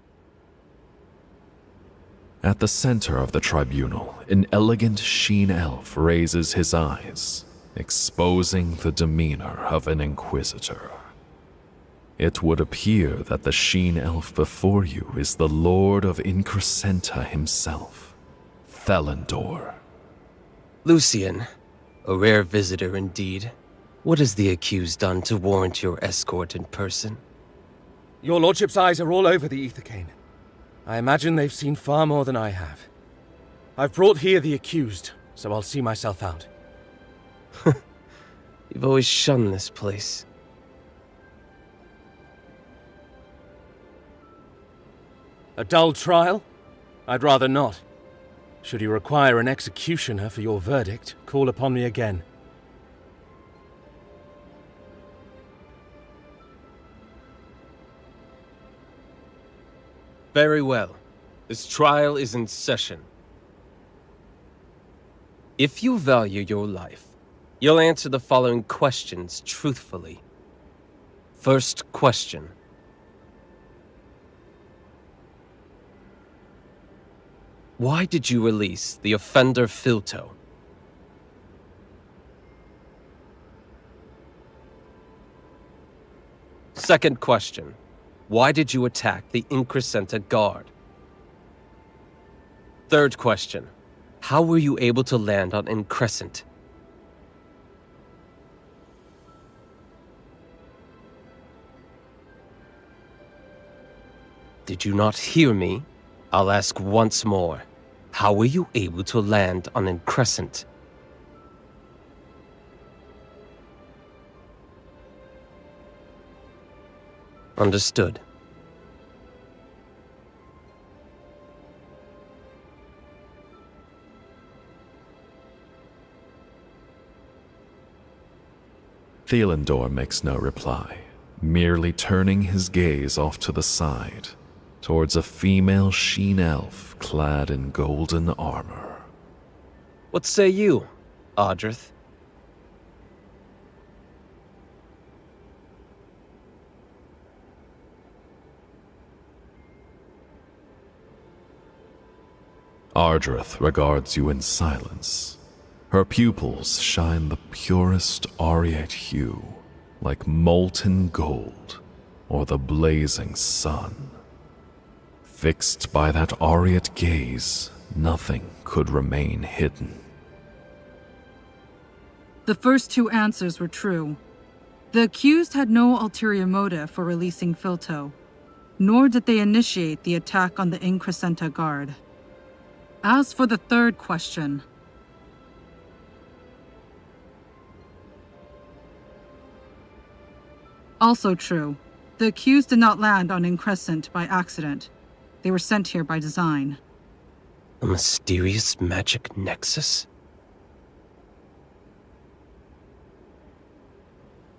At the center of the tribunal, an elegant Sheen Elf raises his eyes, exposing the demeanor of an inquisitor. It would appear that the Sheen Elf before you is the Lord of Increscenta himself, Thelendor. Lucian, a rare visitor indeed. What has the accused done to warrant your escort in person? Your lordship's eyes are all over the Ether Cane. I imagine they've seen far more than I have. I've brought here the accused, so I'll see myself out. You've always shunned this place. A dull trial? I'd rather not. Should you require an executioner for your verdict, call upon me again. Very well. This trial is in session. If you value your life, you'll answer the following questions truthfully. First question. Why did you release the offender Filto? Second question. Why did you attack the Increscenta Guard? Third question. How were you able to land on Increscent? Did you not hear me? I'll ask once more. How were you able to land on Increscent? Understood. Thelandor makes no reply, merely turning his gaze off to the side, towards a female sheen elf clad in golden armor. What say you, Audrith? Ardrith regards you in silence. Her pupils shine the purest aureate hue, like molten gold or the blazing sun. Fixed by that aureate gaze, nothing could remain hidden. The first two answers were true. The accused had no ulterior motive for releasing Filto, nor did they initiate the attack on the Increscenta Guard. As for the third question, also true. The accused did not land on Increscent by accident. They were sent here by design. A mysterious magic nexus?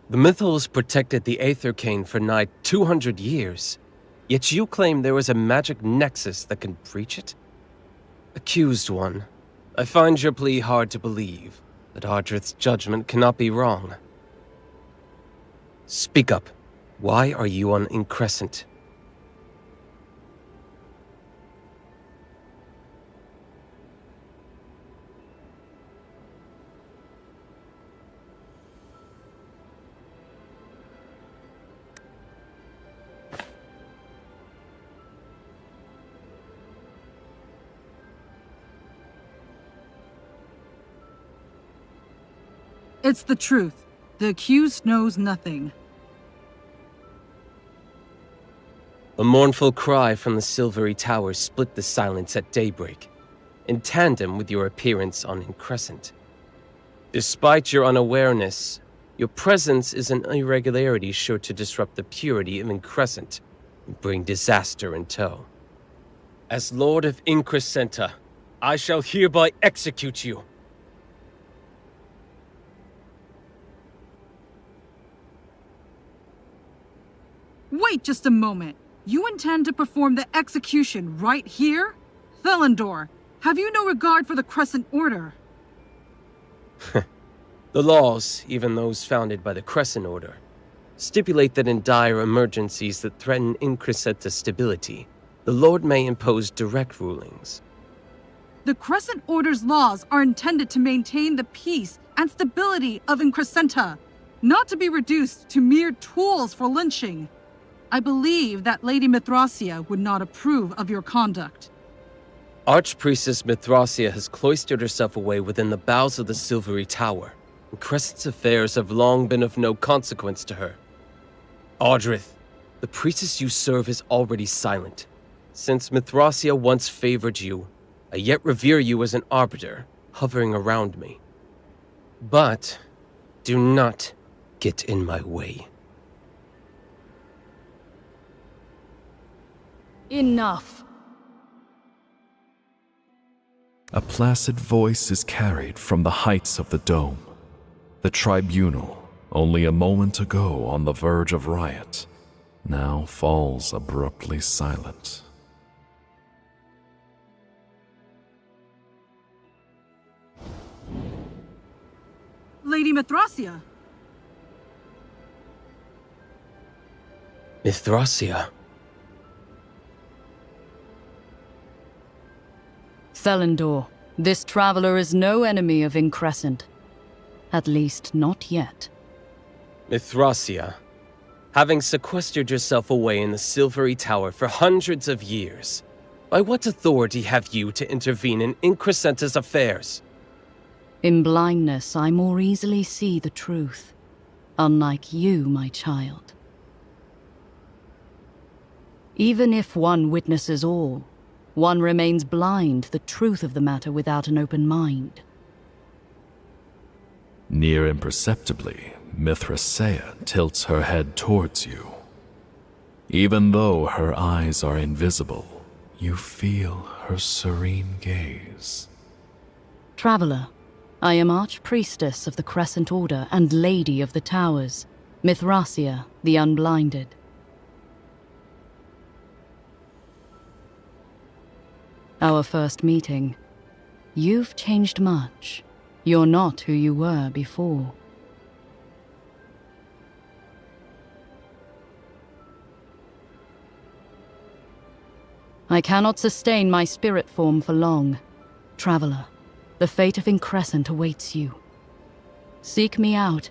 The Mythos protected the Aether Cane for nigh 200 years, yet you claim there is a magic nexus that can breach it? Accused one, I find your plea hard to believe, but Ardrith's judgment cannot be wrong. Speak up. Why are you on Increscent? It's the truth. The accused knows nothing. A mournful cry from the Silvery Tower split the silence at daybreak, in tandem with your appearance on Increscent. Despite your unawareness, your presence is an irregularity sure to disrupt the purity of Increscent and bring disaster in tow. As Lord of Increscenta, I shall hereby execute you. Wait just a moment. You intend to perform the execution right here? Thelandor, have you no regard for the Crescent Order? The laws, even those founded by the Crescent Order, stipulate that in dire emergencies that threaten Increscenta stability, the Lord may impose direct rulings. The Crescent Order's laws are intended to maintain the peace and stability of Increscenta, not to be reduced to mere tools for lynching. I believe that Lady Mithracia would not approve of your conduct. Archpriestess Mithracia has cloistered herself away within the bowels of the Silvery Tower, and Crescent's affairs have long been of no consequence to her. Audrith, The priestess you serve is already silent. Since Mithrasia once favored you, I yet revere you as an arbiter, hovering around me. But do not get in my way. Enough. A placid voice is carried from the heights of the dome. The tribunal, only a moment ago on the verge of riot, now falls abruptly silent. Lady Mithrasia! Mithrasia. Thelendor, this traveler is no enemy of Increscent. At least, not yet. Mithrasia, having sequestered yourself away in the Silvery Tower for hundreds of years, by what authority have you to intervene in Increscenta's affairs? In blindness, I more easily see the truth. Unlike you, my child. Even if one witnesses all, one remains blind to the truth of the matter without an open mind. Near imperceptibly, Mithrasia tilts her head towards you. Even though her eyes are invisible, you feel her serene gaze. Traveler, I am Archpriestess of the Crescent Order and Lady of the Towers, Mithrasia, the Unblinded. Our first meeting. You've changed much. You're not who you were before. I cannot sustain my spirit form for long. Traveler, the fate of Increscent awaits you. Seek me out.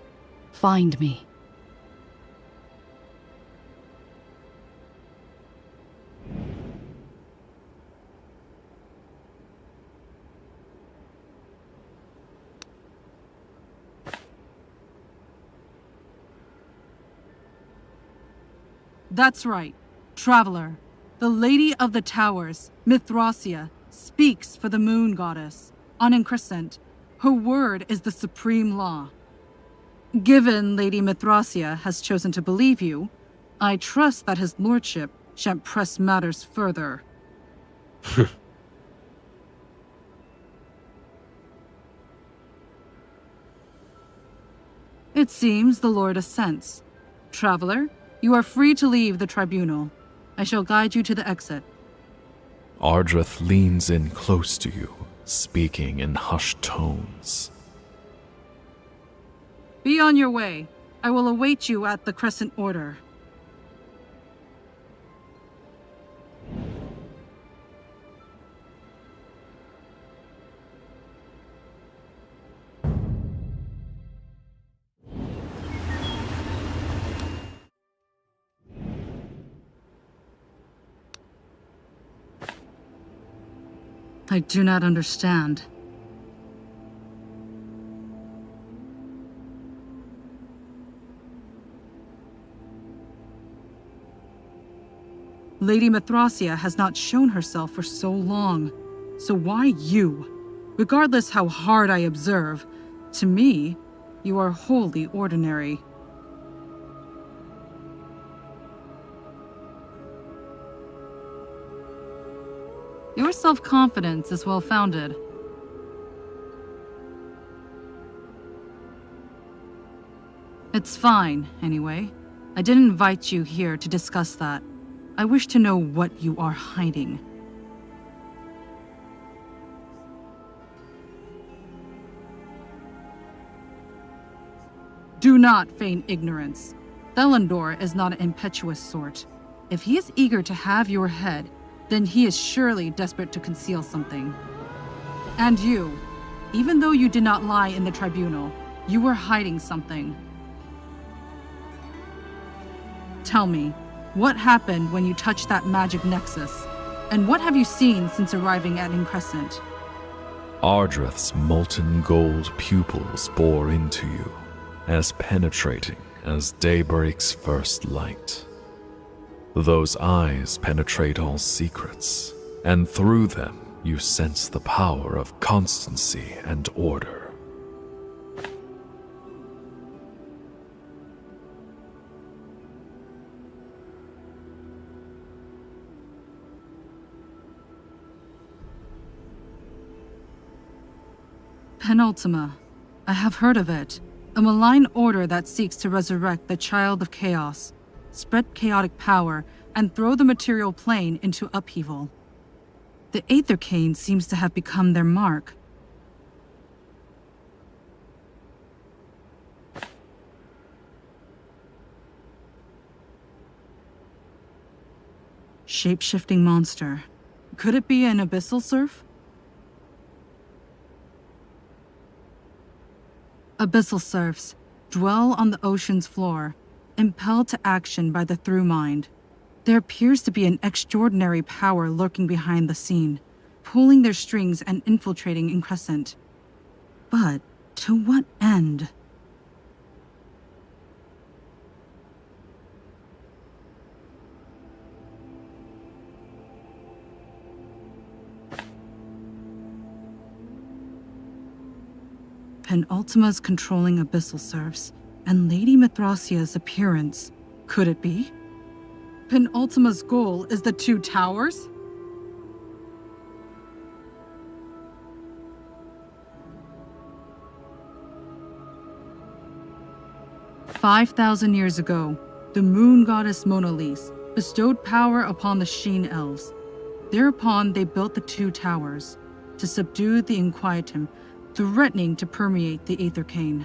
Find me. That's right, Traveler. The Lady of the Towers, Mithrasia, speaks for the Moon Goddess. On Increscent, her word is the supreme law. Given Lady Mithrasia has chosen to believe you, I trust that his lordship shan't press matters further. It seems the Lord assents. Traveler, you are free to leave the tribunal. I shall guide you to the exit. Ardrith leans in close to you, speaking in hushed tones. Be on your way. I will await you at the Crescent Order. I do not understand. Lady Mithrasia has not shown herself for so long. So why you? Regardless how hard I observe, to me, you are wholly ordinary. Your self-confidence is well-founded. It's fine, anyway. I didn't invite you here to discuss that. I wish to know what you are hiding. Do not feign ignorance. Thelendor is not an impetuous sort. If he is eager to have your head, then he is surely desperate to conceal something. And you, even though you did not lie in the tribunal, you were hiding something. Tell me, what happened when you touched that magic nexus? And what have you seen since arriving at Increscent? Ardrith's molten gold pupils bore into you, as penetrating as daybreak's first light. Those eyes penetrate all secrets, and through them you sense the power of constancy and order. Penultima. I have heard of it. A malign order that seeks to resurrect the child of chaos, spread chaotic power, and throw the material plane into upheaval. The Aethercane seems to have become their mark. Shape-shifting monster. Could it be an abyssal surf? Abyssal serfs dwell on the ocean's floor, impelled to action by the through mind. There appears to be an extraordinary power lurking behind the scene, pulling their strings and infiltrating Increscent. But to what end? Penultima's controlling abyssal serfs, and Lady Mithrasia's appearance. Could it be? Penultima's goal is the 2 towers? "5,000 years ago, the moon goddess Monalise bestowed power upon the Sheen elves. Thereupon they built the 2 towers to subdue the Inquietum, threatening to permeate the Aethercane.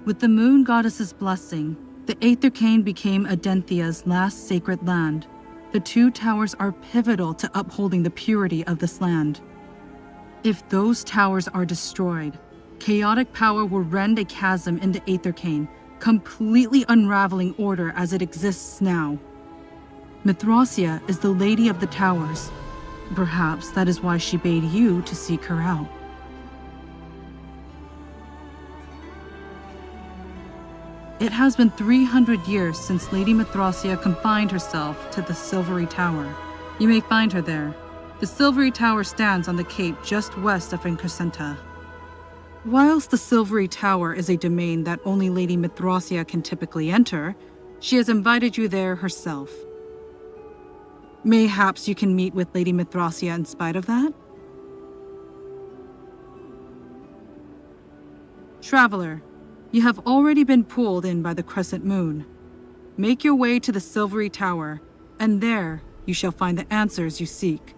With the moon goddess's blessing, the Aethercane became Adenthia's last sacred land. The 2 towers are pivotal to upholding the purity of this land. If those towers are destroyed, chaotic power will rend a chasm into Aethercane, completely unraveling order as it exists now. Mithrasia is the Lady of the Towers. Perhaps that is why she bade you to seek her out. It has been 300 years since Lady Mithrasia confined herself to the Silvery Tower. You may find her there. The Silvery Tower stands on the cape just west of Increscenta. Whilst the Silvery Tower is a domain that only Lady Mithrasia can typically enter, she has invited you there herself. Mayhaps you can meet with Lady Mithrasia in spite of that? Traveler, you have already been pulled in by the crescent moon. Make your way to the Silvery Tower, and there you shall find the answers you seek.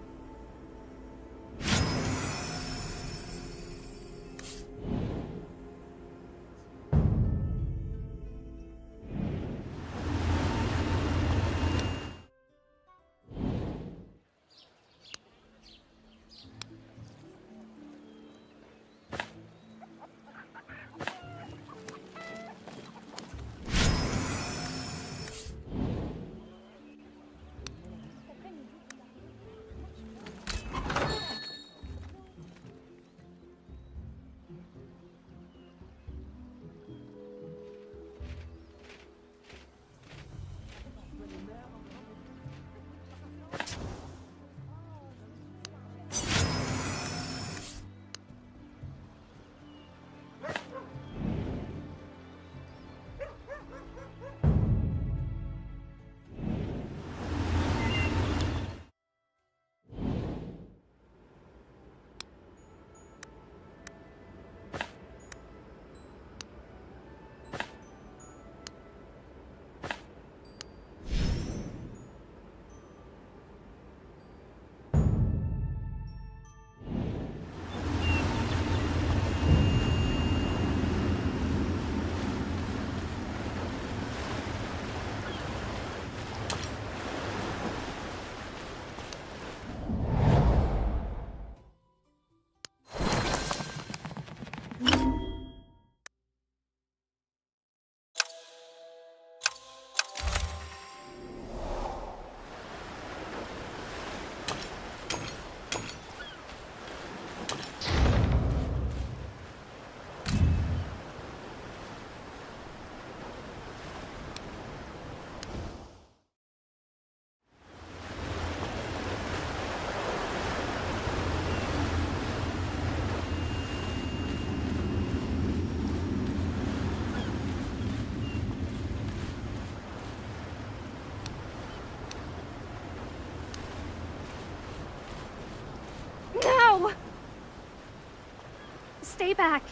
Stay back!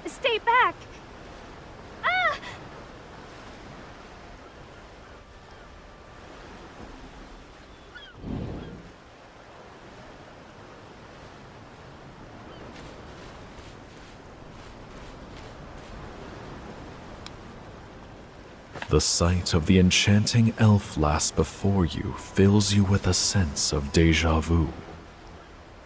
Stay back! Ah! The sight of the enchanting elf lass before you fills you with a sense of déjà vu.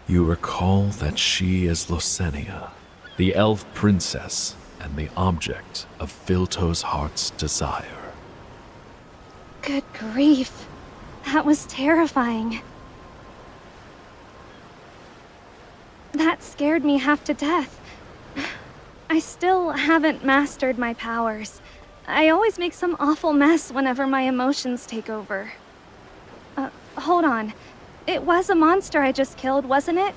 You recall that she is Losenia, the elf princess and the object of Filto's heart's desire. Good grief. That was terrifying. That scared me half to death. I still haven't mastered my powers. I always make some awful mess whenever my emotions take over. Hold on. It was a monster I just killed, wasn't it?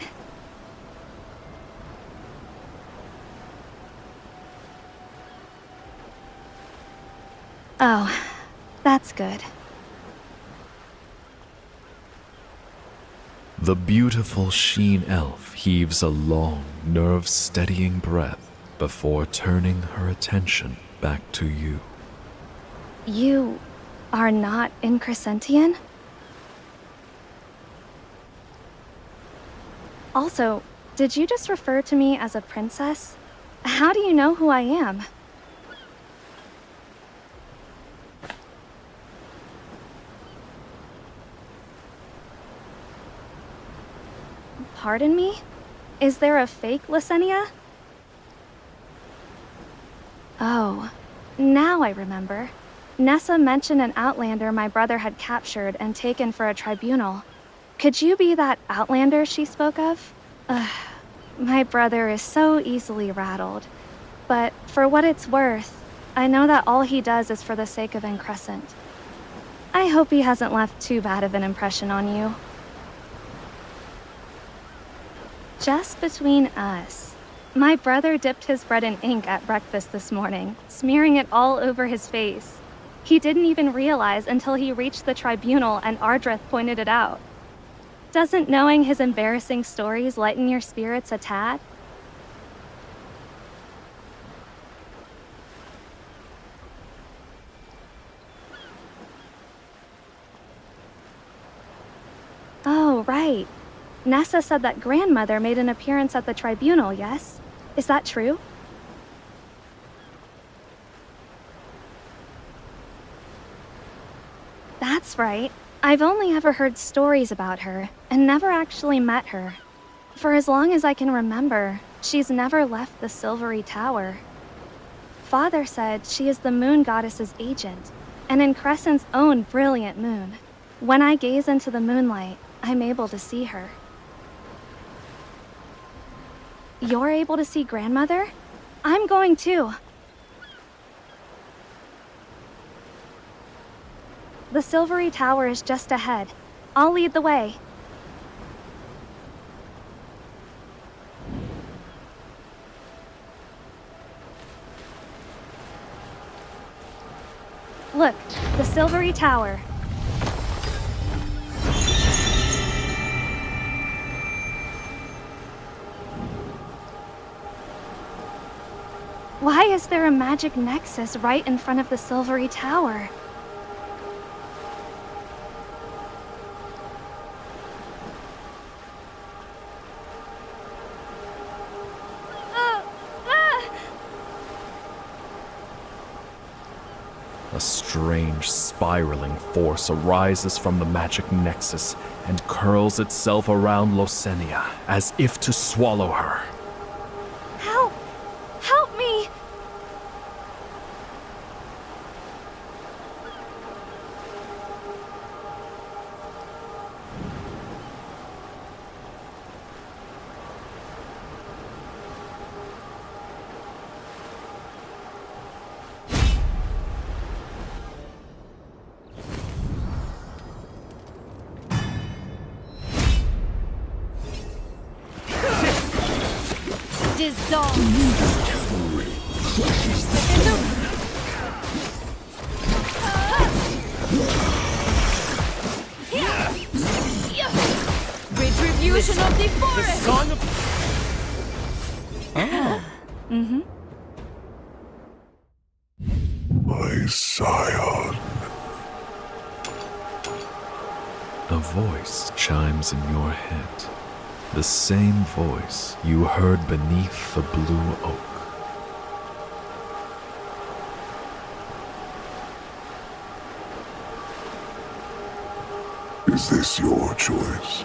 Oh, that's good. The beautiful Sheen elf heaves a long, nerve-steadying breath before turning her attention back to you. You are not Increscentian? Also, did you just refer to me as a princess? How do you know who I am? Pardon me? Is there a fake Lysenia? Oh, now I remember. Nessa mentioned an outlander my brother had captured and taken for a tribunal. Could you be that outlander she spoke of? My brother is so easily rattled. But for what it's worth, I know that all he does is for the sake of Increscent. I hope he hasn't left too bad of an impression on you. Just between us, my brother dipped his bread in ink at breakfast this morning, smearing it all over his face. He didn't even realize until he reached the tribunal and Ardreth pointed it out. Doesn't knowing his embarrassing stories lighten your spirits a tad? Oh, right. Nessa said that grandmother made an appearance at the tribunal, yes? Is that true? That's right. I've only ever heard stories about her, and never actually met her. For as long as I can remember, she's never left the Silvery Tower. Father said she is the moon goddess's agent, and Increscent's own brilliant moon. When I gaze into the moonlight, I'm able to see her. You're able to see grandmother? I'm going too. The Silvery Tower is just ahead. I'll lead the way. Look, the Silvery Tower. Why is there a magic nexus right in front of the Silvery Tower? A strange, spiraling force arises from the magic nexus and curls itself around Losenia, as if to swallow her. Help! Help me! Dissolve. Cavalry crushes Retribution of the The forest. song of... Mm-hmm. My scion. A voice chimes in your head. The same voice you heard beneath the blue oak. Is this your choice?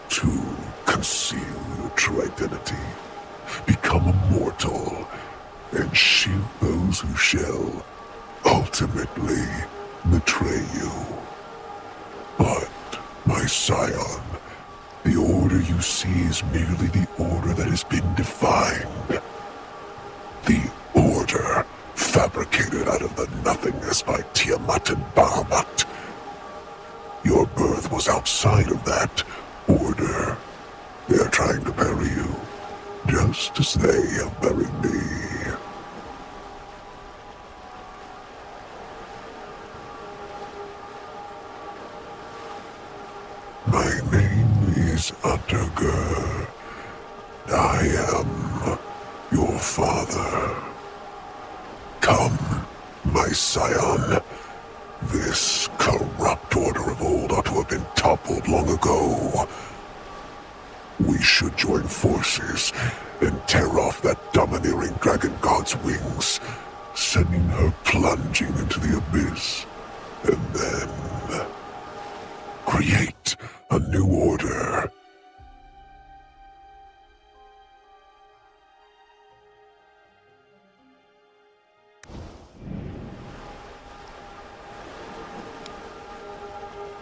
To conceal your true identity, become immortal, and shield those who shall ultimately betray you. But, my scion, the order you see is merely the order that has been defined. The order fabricated out of the nothingness by Tiamat and Bahamut. Your birth was outside of that order. They are trying to bury you, just as they have buried me. My name is Undergur. I am your father. Come, my scion. This corrupt order of old ought to have been toppled long ago. We should join forces and tear off that domineering dragon god's wings, sending her plunging into the abyss, and then create a new order.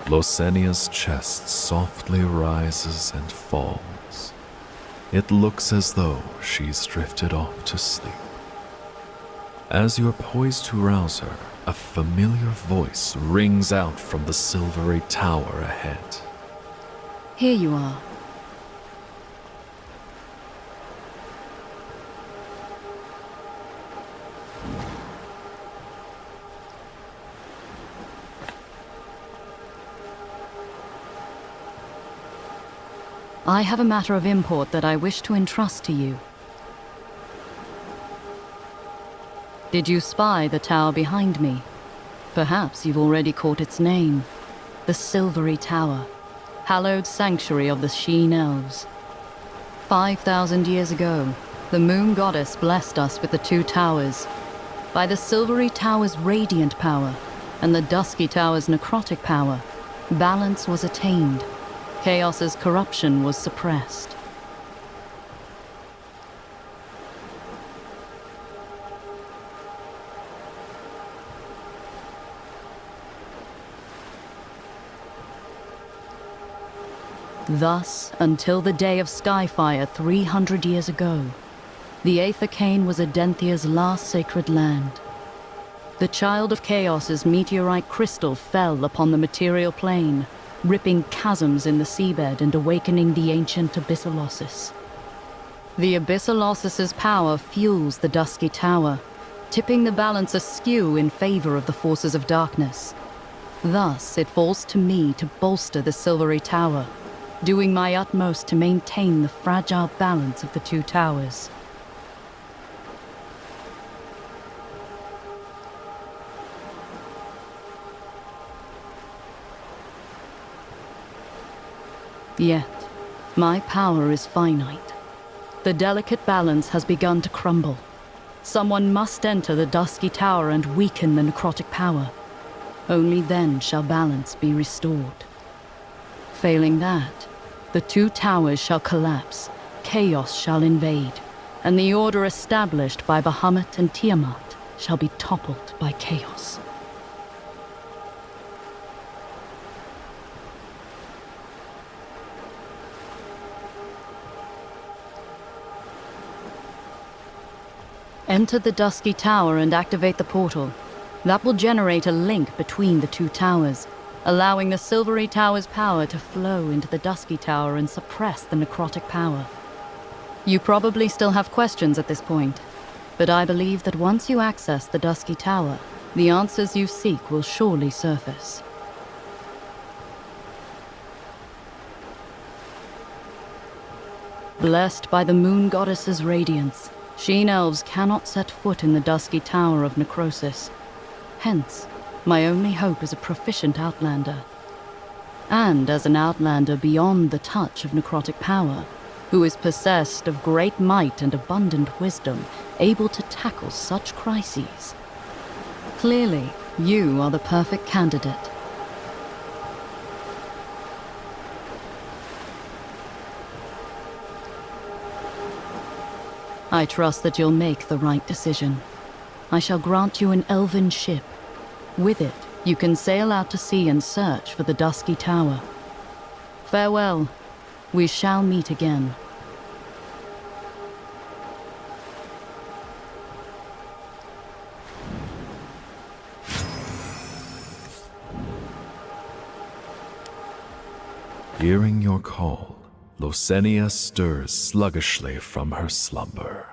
Losenia's chest softly rises and falls. It looks as though she's drifted off to sleep. As you're poised to rouse her, a familiar voice rings out from the silvery tower ahead. Here you are. I have a matter of import that I wish to entrust to you. Did you spy the tower behind me? Perhaps you've already caught its name. The Silvery Tower, hallowed sanctuary of the Sheen Elves. 5,000 years ago, the Moon Goddess blessed us with the two towers. By the Silvery Tower's radiant power and the Dusky Tower's necrotic power, balance was attained. Chaos's corruption was suppressed. Thus, until the day of Skyfire 300 years ago, the Aether Cane was Adenthia's last sacred land. The Child of Chaos's meteorite crystal fell upon the material plane, ripping chasms in the seabed and awakening the ancient Abyssalossus. The Abyssalossus's power fuels the Dusky Tower, tipping the balance askew in favor of the forces of darkness. Thus, it falls to me to bolster the Silvery Tower, doing my utmost to maintain the fragile balance of the two towers. Yet, my power is finite. The delicate balance has begun to crumble. Someone must enter the Dusky Tower and weaken the necrotic power. Only then shall balance be restored. Failing that, the two towers shall collapse, chaos shall invade, and the order established by Bahamut and Tiamat shall be toppled by chaos. Enter the Dusky Tower and activate the portal. That will generate a link between the two towers, allowing the Silvery Tower's power to flow into the Dusky Tower and suppress the necrotic power. You probably still have questions at this point, but I believe that once you access the Dusky Tower, the answers you seek will surely surface. Blessed by the moon goddess's radiance, Sheen elves cannot set foot in the dusky tower of necrosis. Hence, my only hope is a proficient outlander. And as an outlander beyond the touch of necrotic power, who is possessed of great might and abundant wisdom, able to tackle such crises. Clearly, you are the perfect candidate. I trust that you'll make the right decision. I shall grant you an elven ship. With it, you can sail out to sea and search for the dusky tower. Farewell. We shall meet again. Hearing your call, Losenia stirs sluggishly from her slumber.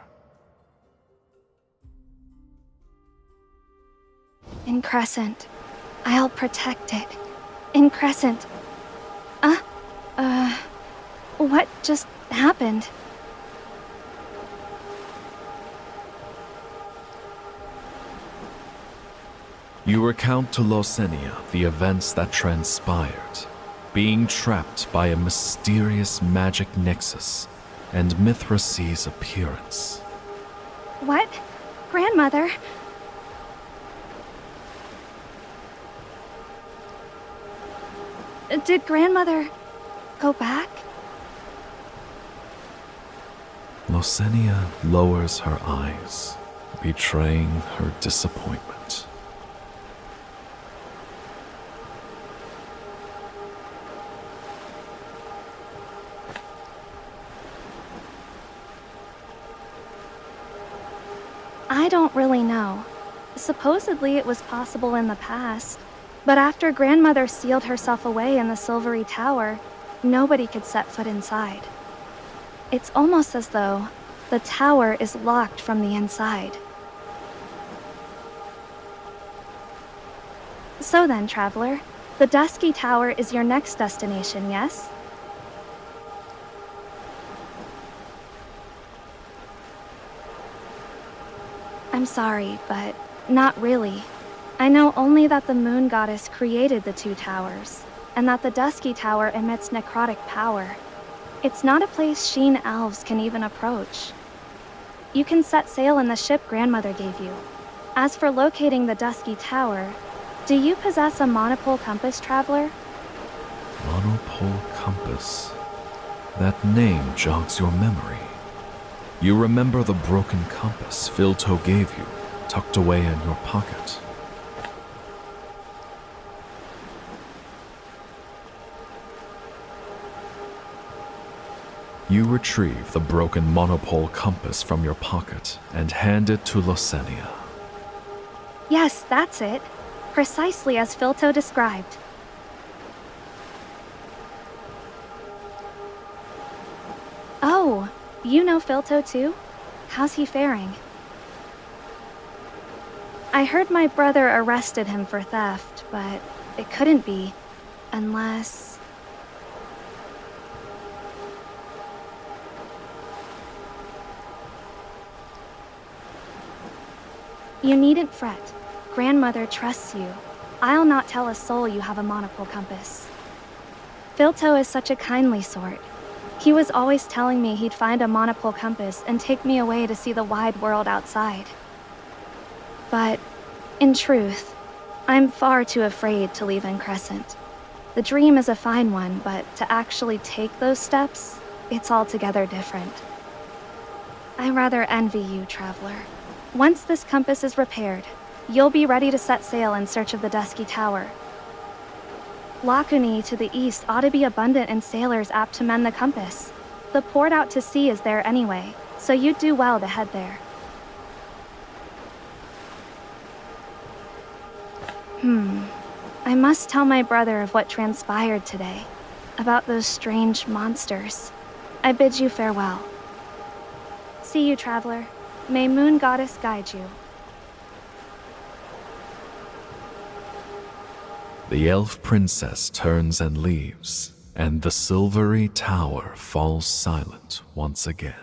In Crescent. I'll protect it. In Crescent. What just happened? You recount to Losenia the events that transpired, being trapped by a mysterious magic nexus and Mithras's appearance. What? Grandmother? Did Grandmother go back? Losenia lowers her eyes, betraying her disappointment. I don't really know. Supposedly it was possible in the past, but after Grandmother sealed herself away in the Silvery Tower, nobody could set foot inside. It's almost as though the tower is locked from the inside. So then, traveler, the Dusky Tower is your next destination, yes? I'm sorry, but not really. I know only that the Moon Goddess created the two towers, and that the Dusky Tower emits necrotic power. It's not a place Sheen elves can even approach. You can set sail in the ship Grandmother gave you. As for locating the Dusky Tower, do you possess a monopole compass, traveler? Monopole compass. That name jogs your memory. You remember the broken compass Filto gave you, tucked away in your pocket. You retrieve the broken monopole compass from your pocket and hand it to Losenia. Yes, that's it. Precisely as Filto described. Oh, you know Filto too? How's he faring? I heard my brother arrested him for theft, but it couldn't be, unless... You needn't fret. Grandmother trusts you. I'll not tell a soul you have a monopole compass. Filto is such a kindly sort. He was always telling me he'd find a monopole compass and take me away to see the wide world outside. But, in truth, I'm far too afraid to leave Crescent. The dream is a fine one, but to actually take those steps, it's altogether different. I rather envy you, traveler. Once this compass is repaired, you'll be ready to set sail in search of the Dusky Tower. Lakuni to the east ought to be abundant in sailors apt to mend the compass. The port out to sea is there anyway, so you'd do well to head there. I must tell my brother of what transpired today, about those strange monsters. I bid you farewell. See you, traveler. May Moon Goddess guide you. The elf princess turns and leaves, and the silvery tower falls silent once again.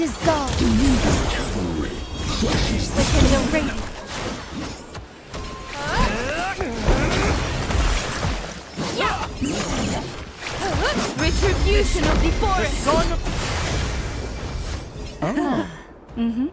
Dissolve. Within the radiance. Retribution of the forest. Mm-hmm.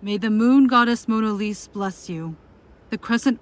May the moon goddess Mona Lisa bless you. The crescent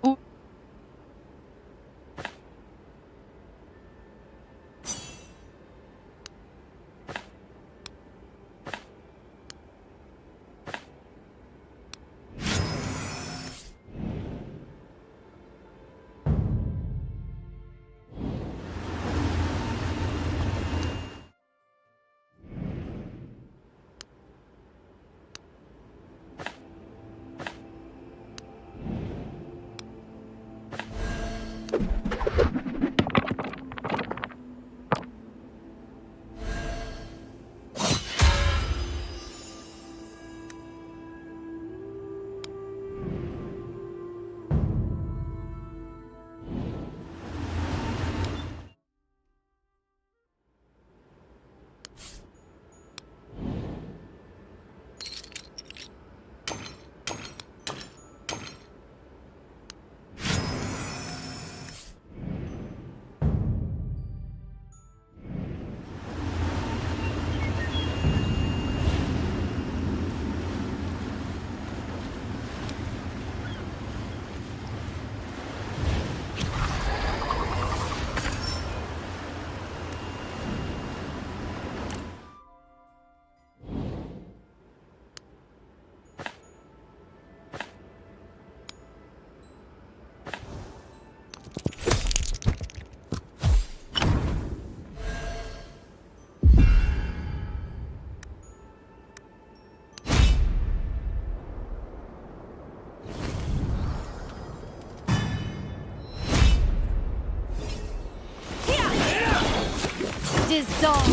dissolve.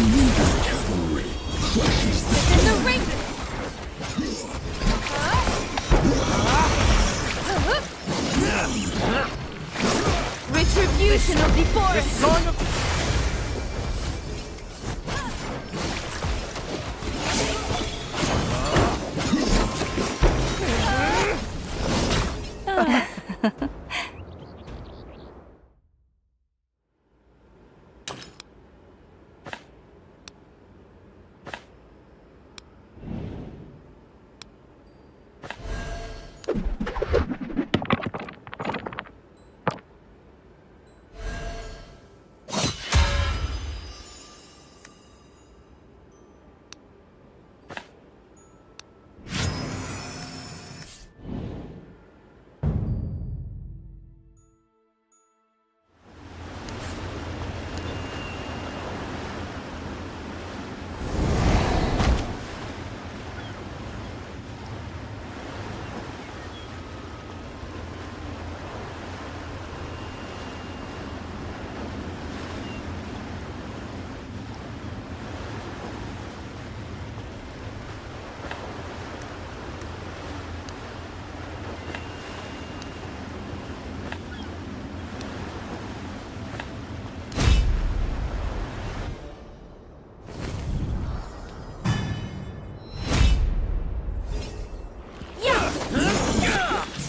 Within the ring. Retribution of the forest.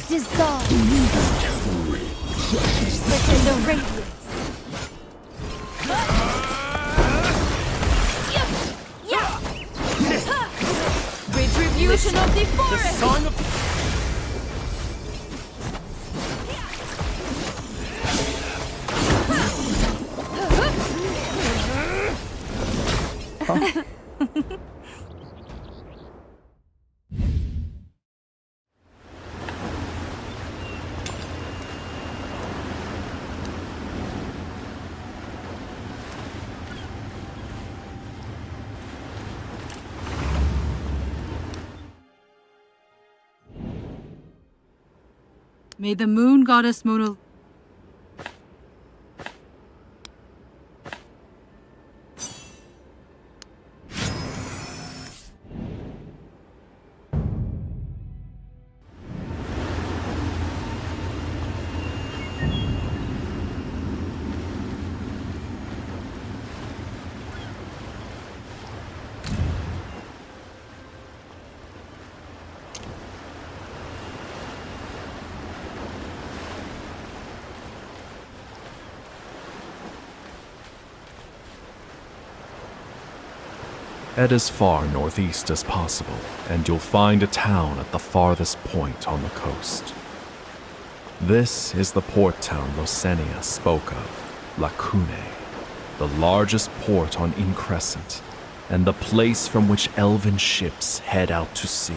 Dissolve. Within the radiance. Retribution of the forest. The song of May the moon goddess Mona Head as far northeast as possible, and you'll find a town at the farthest point on the coast. This is the port town Rosenia spoke of, Lacune, the largest port on Increscent, and the place from which elven ships head out to sea.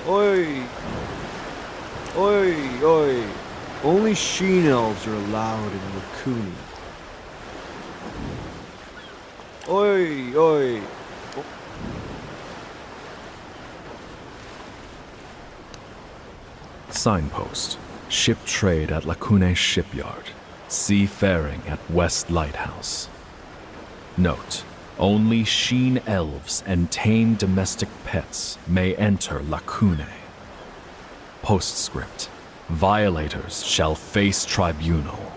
Oi! Oi, oi! Only sheen elves are allowed in Lacune. Oi, oi! Signpost. Ship trade at Lacune Shipyard. Seafaring at West Lighthouse. Note. Only sheen elves and tame domestic pets may enter Lacune. Postscript. Violators shall face tribunal.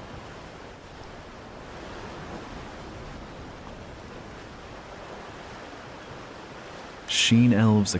Sheen elves